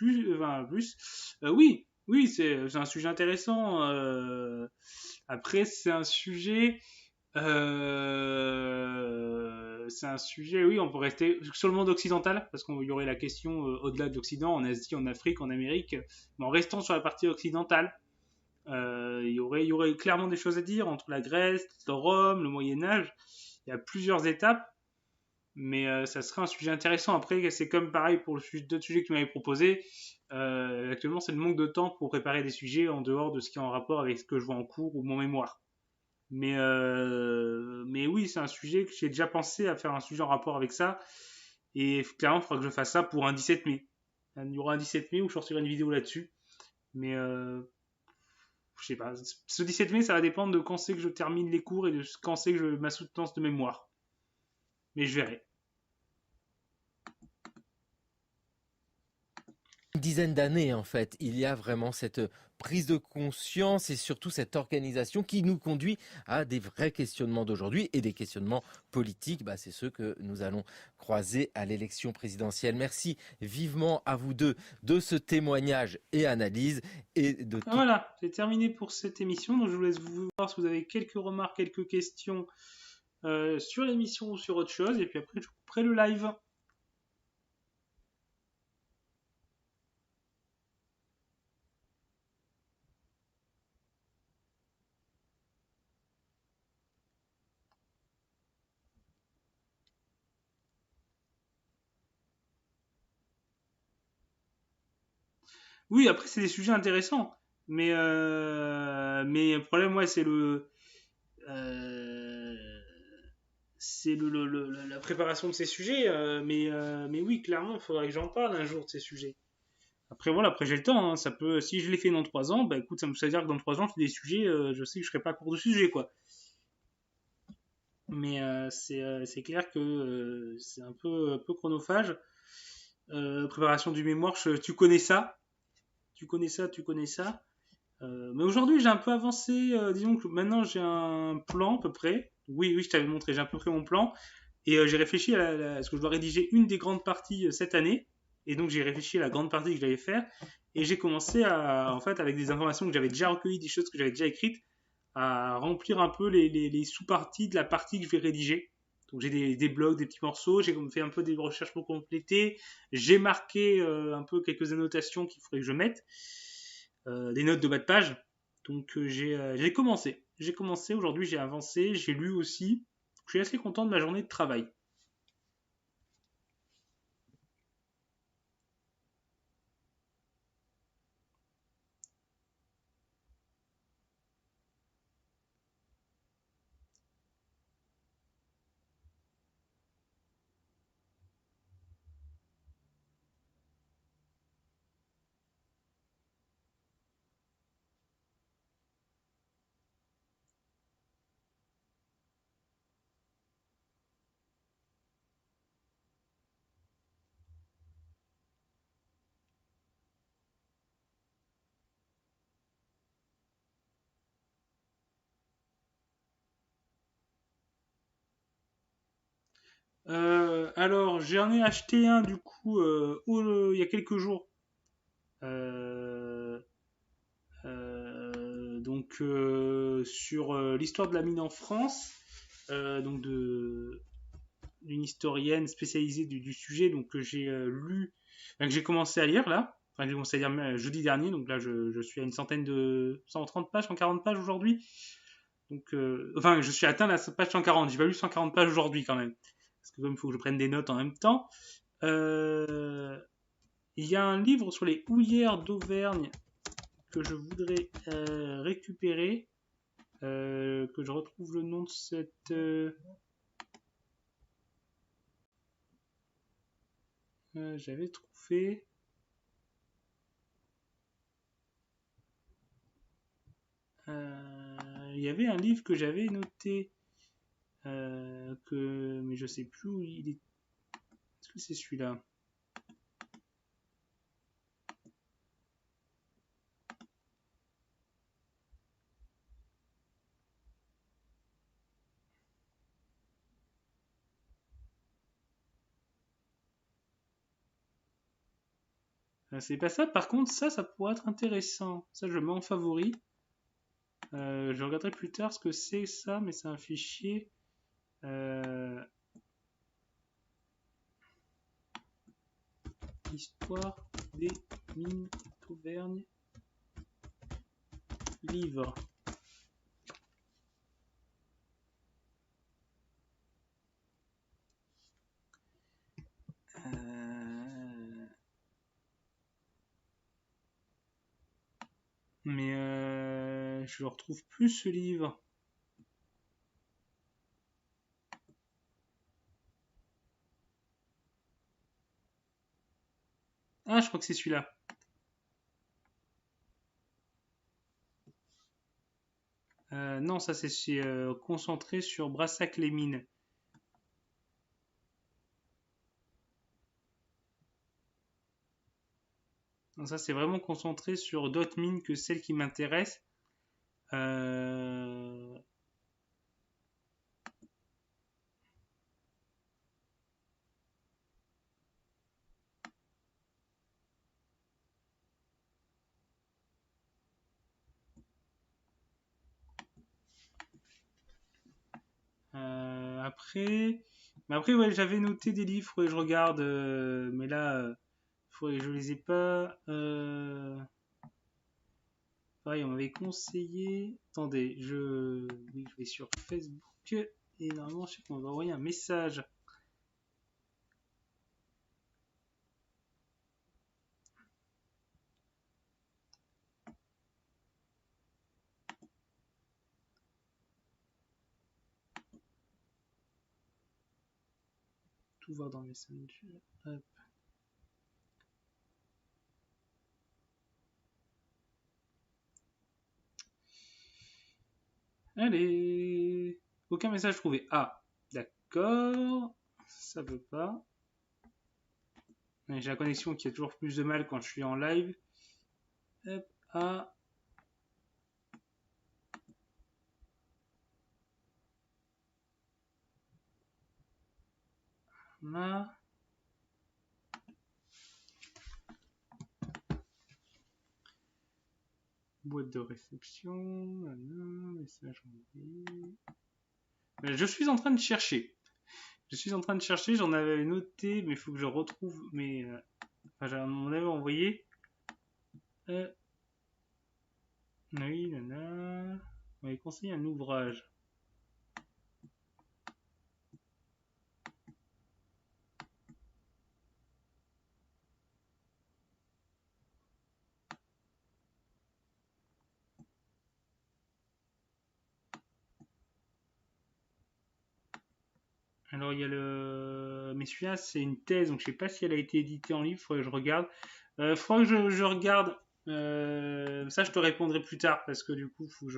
oui, c'est un sujet intéressant. Après, c'est un sujet, oui, on peut rester sur le monde occidental, parce qu'il y aurait la question au-delà de l'Occident, en Asie, en Afrique, en Amérique, mais en restant sur la partie occidentale. Il y aurait clairement des choses à dire entre la Grèce, Rome, le Moyen-Âge. Il y a plusieurs étapes, mais ça serait un sujet intéressant. Après, c'est comme pareil pour d'autres sujets que tu m'avais proposés. Actuellement, c'est le manque de temps pour préparer des sujets en dehors de ce qui est en rapport avec ce que je vois en cours ou mon mémoire. Mais oui, c'est un sujet que j'ai déjà pensé à faire un sujet en rapport avec ça. Et clairement, il faudra que je fasse ça pour un 17 mai. Il y aura un 17 mai où je sortirai une vidéo là-dessus. Mais je sais pas. Ce 17 mai, ça va dépendre de quand c'est que je termine les cours et de quand c'est que ma soutenance de mémoire. Mais je verrai. Une dizaine d'années, en fait, il y a vraiment cette prise de conscience et surtout cette organisation qui nous conduit à des vrais questionnements d'aujourd'hui et des questionnements politiques. C'est ceux que nous allons croiser à l'élection présidentielle. Merci vivement à vous deux de ce témoignage et analyse. Voilà, c'est terminé pour cette émission. Donc je vous laisse vous voir si vous avez quelques remarques, quelques questions sur l'émission ou sur autre chose. Et puis après, je couperai le live. Oui, après, c'est des sujets intéressants. Mais le problème, ouais, c'est la préparation de ces sujets. Mais oui, clairement, il faudrait que j'en parle un jour de ces sujets. Après, voilà, après j'ai le temps. Hein, ça peut, si je l'ai fait dans 3 ans, écoute, ça veut dire que dans 3 ans, je fais des sujets, je sais que je serai pas à court de sujets, quoi. Mais c'est clair que c'est un peu chronophage. Préparation du mémoire, tu connais ça. Tu connais ça. Mais aujourd'hui, j'ai un peu avancé. Disons que maintenant, j'ai un plan à peu près. Oui, je t'avais montré, j'ai à peu près mon plan. Et j'ai réfléchi à ce que je dois rédiger une des grandes parties cette année. Et donc, j'ai réfléchi à la grande partie que je devais faire. Et j'ai commencé en fait, avec des informations que j'avais déjà recueillies, des choses que j'avais déjà écrites, à remplir un peu les sous-parties de la partie que je vais rédiger. Donc j'ai des blogs, des petits morceaux, j'ai fait un peu des recherches pour compléter, j'ai marqué un peu quelques annotations qu'il faudrait que je mette, des notes de bas de page. Donc j'ai commencé. Aujourd'hui, j'ai avancé, j'ai lu aussi. Je suis assez content de ma journée de travail. Alors, j'en ai acheté un du coup il y a quelques jours. Donc sur l'histoire de la mine en France, donc d'une historienne spécialisée du sujet, donc que j'ai lu, que j'ai commencé à lire là. Enfin, j'ai commencé à lire jeudi dernier, donc là je suis à une centaine de 130 pages, 140 pages aujourd'hui. Donc, je suis atteint la page 140. J'ai pas lu 140 pages aujourd'hui quand même. Parce que comme il faut que je prenne des notes en même temps. Il y a un livre sur les houillères d'Auvergne que je voudrais récupérer, que je retrouve le nom de cette... j'avais trouvé... Il y avait un livre que j'avais noté, mais je sais plus où il est. Est-ce que c'est celui-là? C'est pas ça. Par contre, ça pourrait être intéressant. Ça, je le mets en favori. Je regarderai plus tard ce que c'est ça, mais c'est un fichier. Histoire des mines d'Auvergne. Livre. Mais je ne retrouve plus ce livre. Ah, je crois que c'est celui-là. Non, ça c'est concentré sur Brassac-les-Mines. Donc ça c'est vraiment concentré sur d'autres mines que celles qui m'intéressent. Après ouais, j'avais noté des livres, faudrait que je regarde, mais là, je les ai pas. Pareil, on m'avait conseillé. Attendez, oui, je vais sur Facebook et normalement, je sais qu'on va envoyer un message. Tout voir dans Messenger. Hop. Allez. Aucun message trouvé. Ah, d'accord. Ça veut pas. J'ai la connexion qui a toujours plus de mal quand je suis en live. Hop, ah. Là. Boîte de réception. Message envoyé. Je suis en train de chercher. J'en avais noté, mais il faut que je retrouve mes. Enfin, on avait envoyé. Oui, nana. On m'avait conseillé un ouvrage. Alors il y a mais celui-là c'est une thèse, donc je sais pas si elle a été éditée en livre, faudrait que je regarde. Faudrait que je regarde. Ça je te répondrai plus tard parce que du coup faut que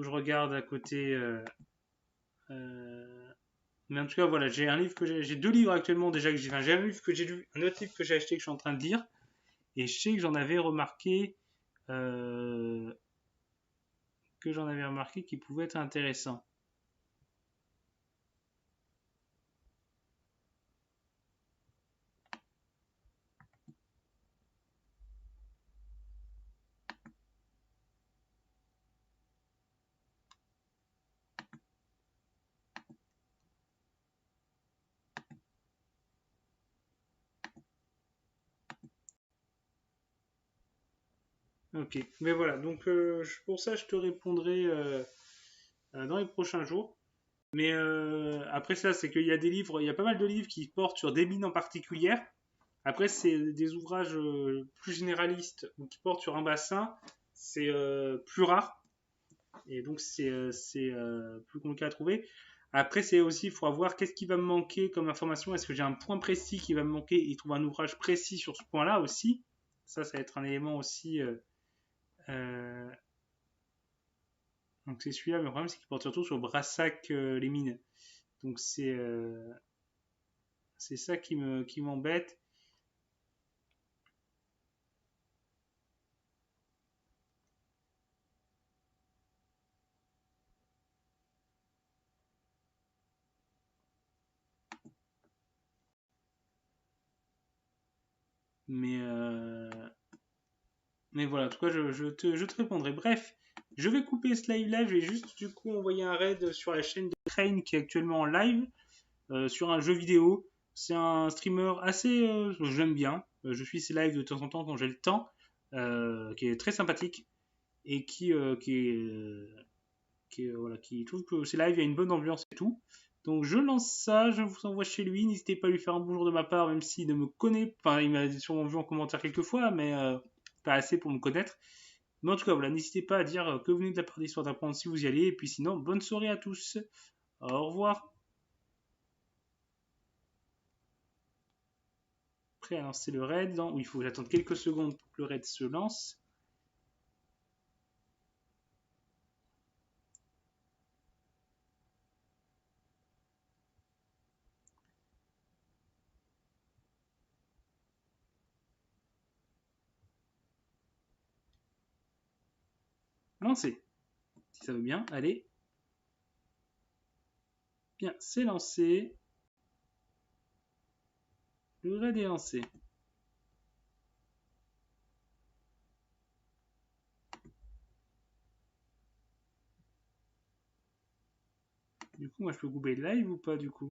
je regarde à côté. Mais en tout cas voilà, j'ai deux livres actuellement déjà que j'ai. Enfin, j'ai un livre que j'ai lu, un autre livre que j'ai acheté que je suis en train de lire, et je sais que j'en avais remarqué qui pouvait être intéressant. Ok, mais voilà, donc pour ça je te répondrai dans les prochains jours. Mais après ça, c'est qu'il y a des livres, il y a pas mal de livres qui portent sur des mines en particulier. Après, c'est des ouvrages plus généralistes ou qui portent sur un bassin, c'est plus rare. Et donc, c'est plus compliqué à trouver. Après, c'est aussi, il faut voir qu'est-ce qui va me manquer comme information. Est-ce que j'ai un point précis qui va me manquer et trouver un ouvrage précis sur ce point-là aussi. Ça va être un élément aussi. Donc, c'est celui-là, mais le problème, c'est qu'il porte surtout sur Brassac, les mines. Donc, c'est ça qui m'embête. Mais voilà, en tout cas, je te répondrai. Bref, je vais couper ce live-là. Je vais juste du coup envoyer un raid sur la chaîne de Crane qui est actuellement en live sur un jeu vidéo. C'est un streamer assez. J'aime bien. Je suis ses lives de temps en temps quand j'ai le temps. Qui est très sympathique et qui trouve que ses lives, il y a une bonne ambiance et tout. Donc je lance ça, je vous envoie chez lui. N'hésitez pas à lui faire un bonjour de ma part, même s'il ne me connaît. Enfin, il m'a sûrement vu en commentaire quelques fois, mais pas assez pour me connaître. Mais en tout cas, voilà, n'hésitez pas à dire que vous venez de la part d'Histoire d'apprendre si vous y allez. Et puis sinon, bonne soirée à tous. Au revoir. Prêt à lancer le raid. Non, il faut que j'attende quelques secondes pour que le raid se lance. Lancé. Si ça veut bien, allez. Bien, c'est lancé. Le raid est lancé. Du coup, moi, je peux couper le live ou pas, du coup?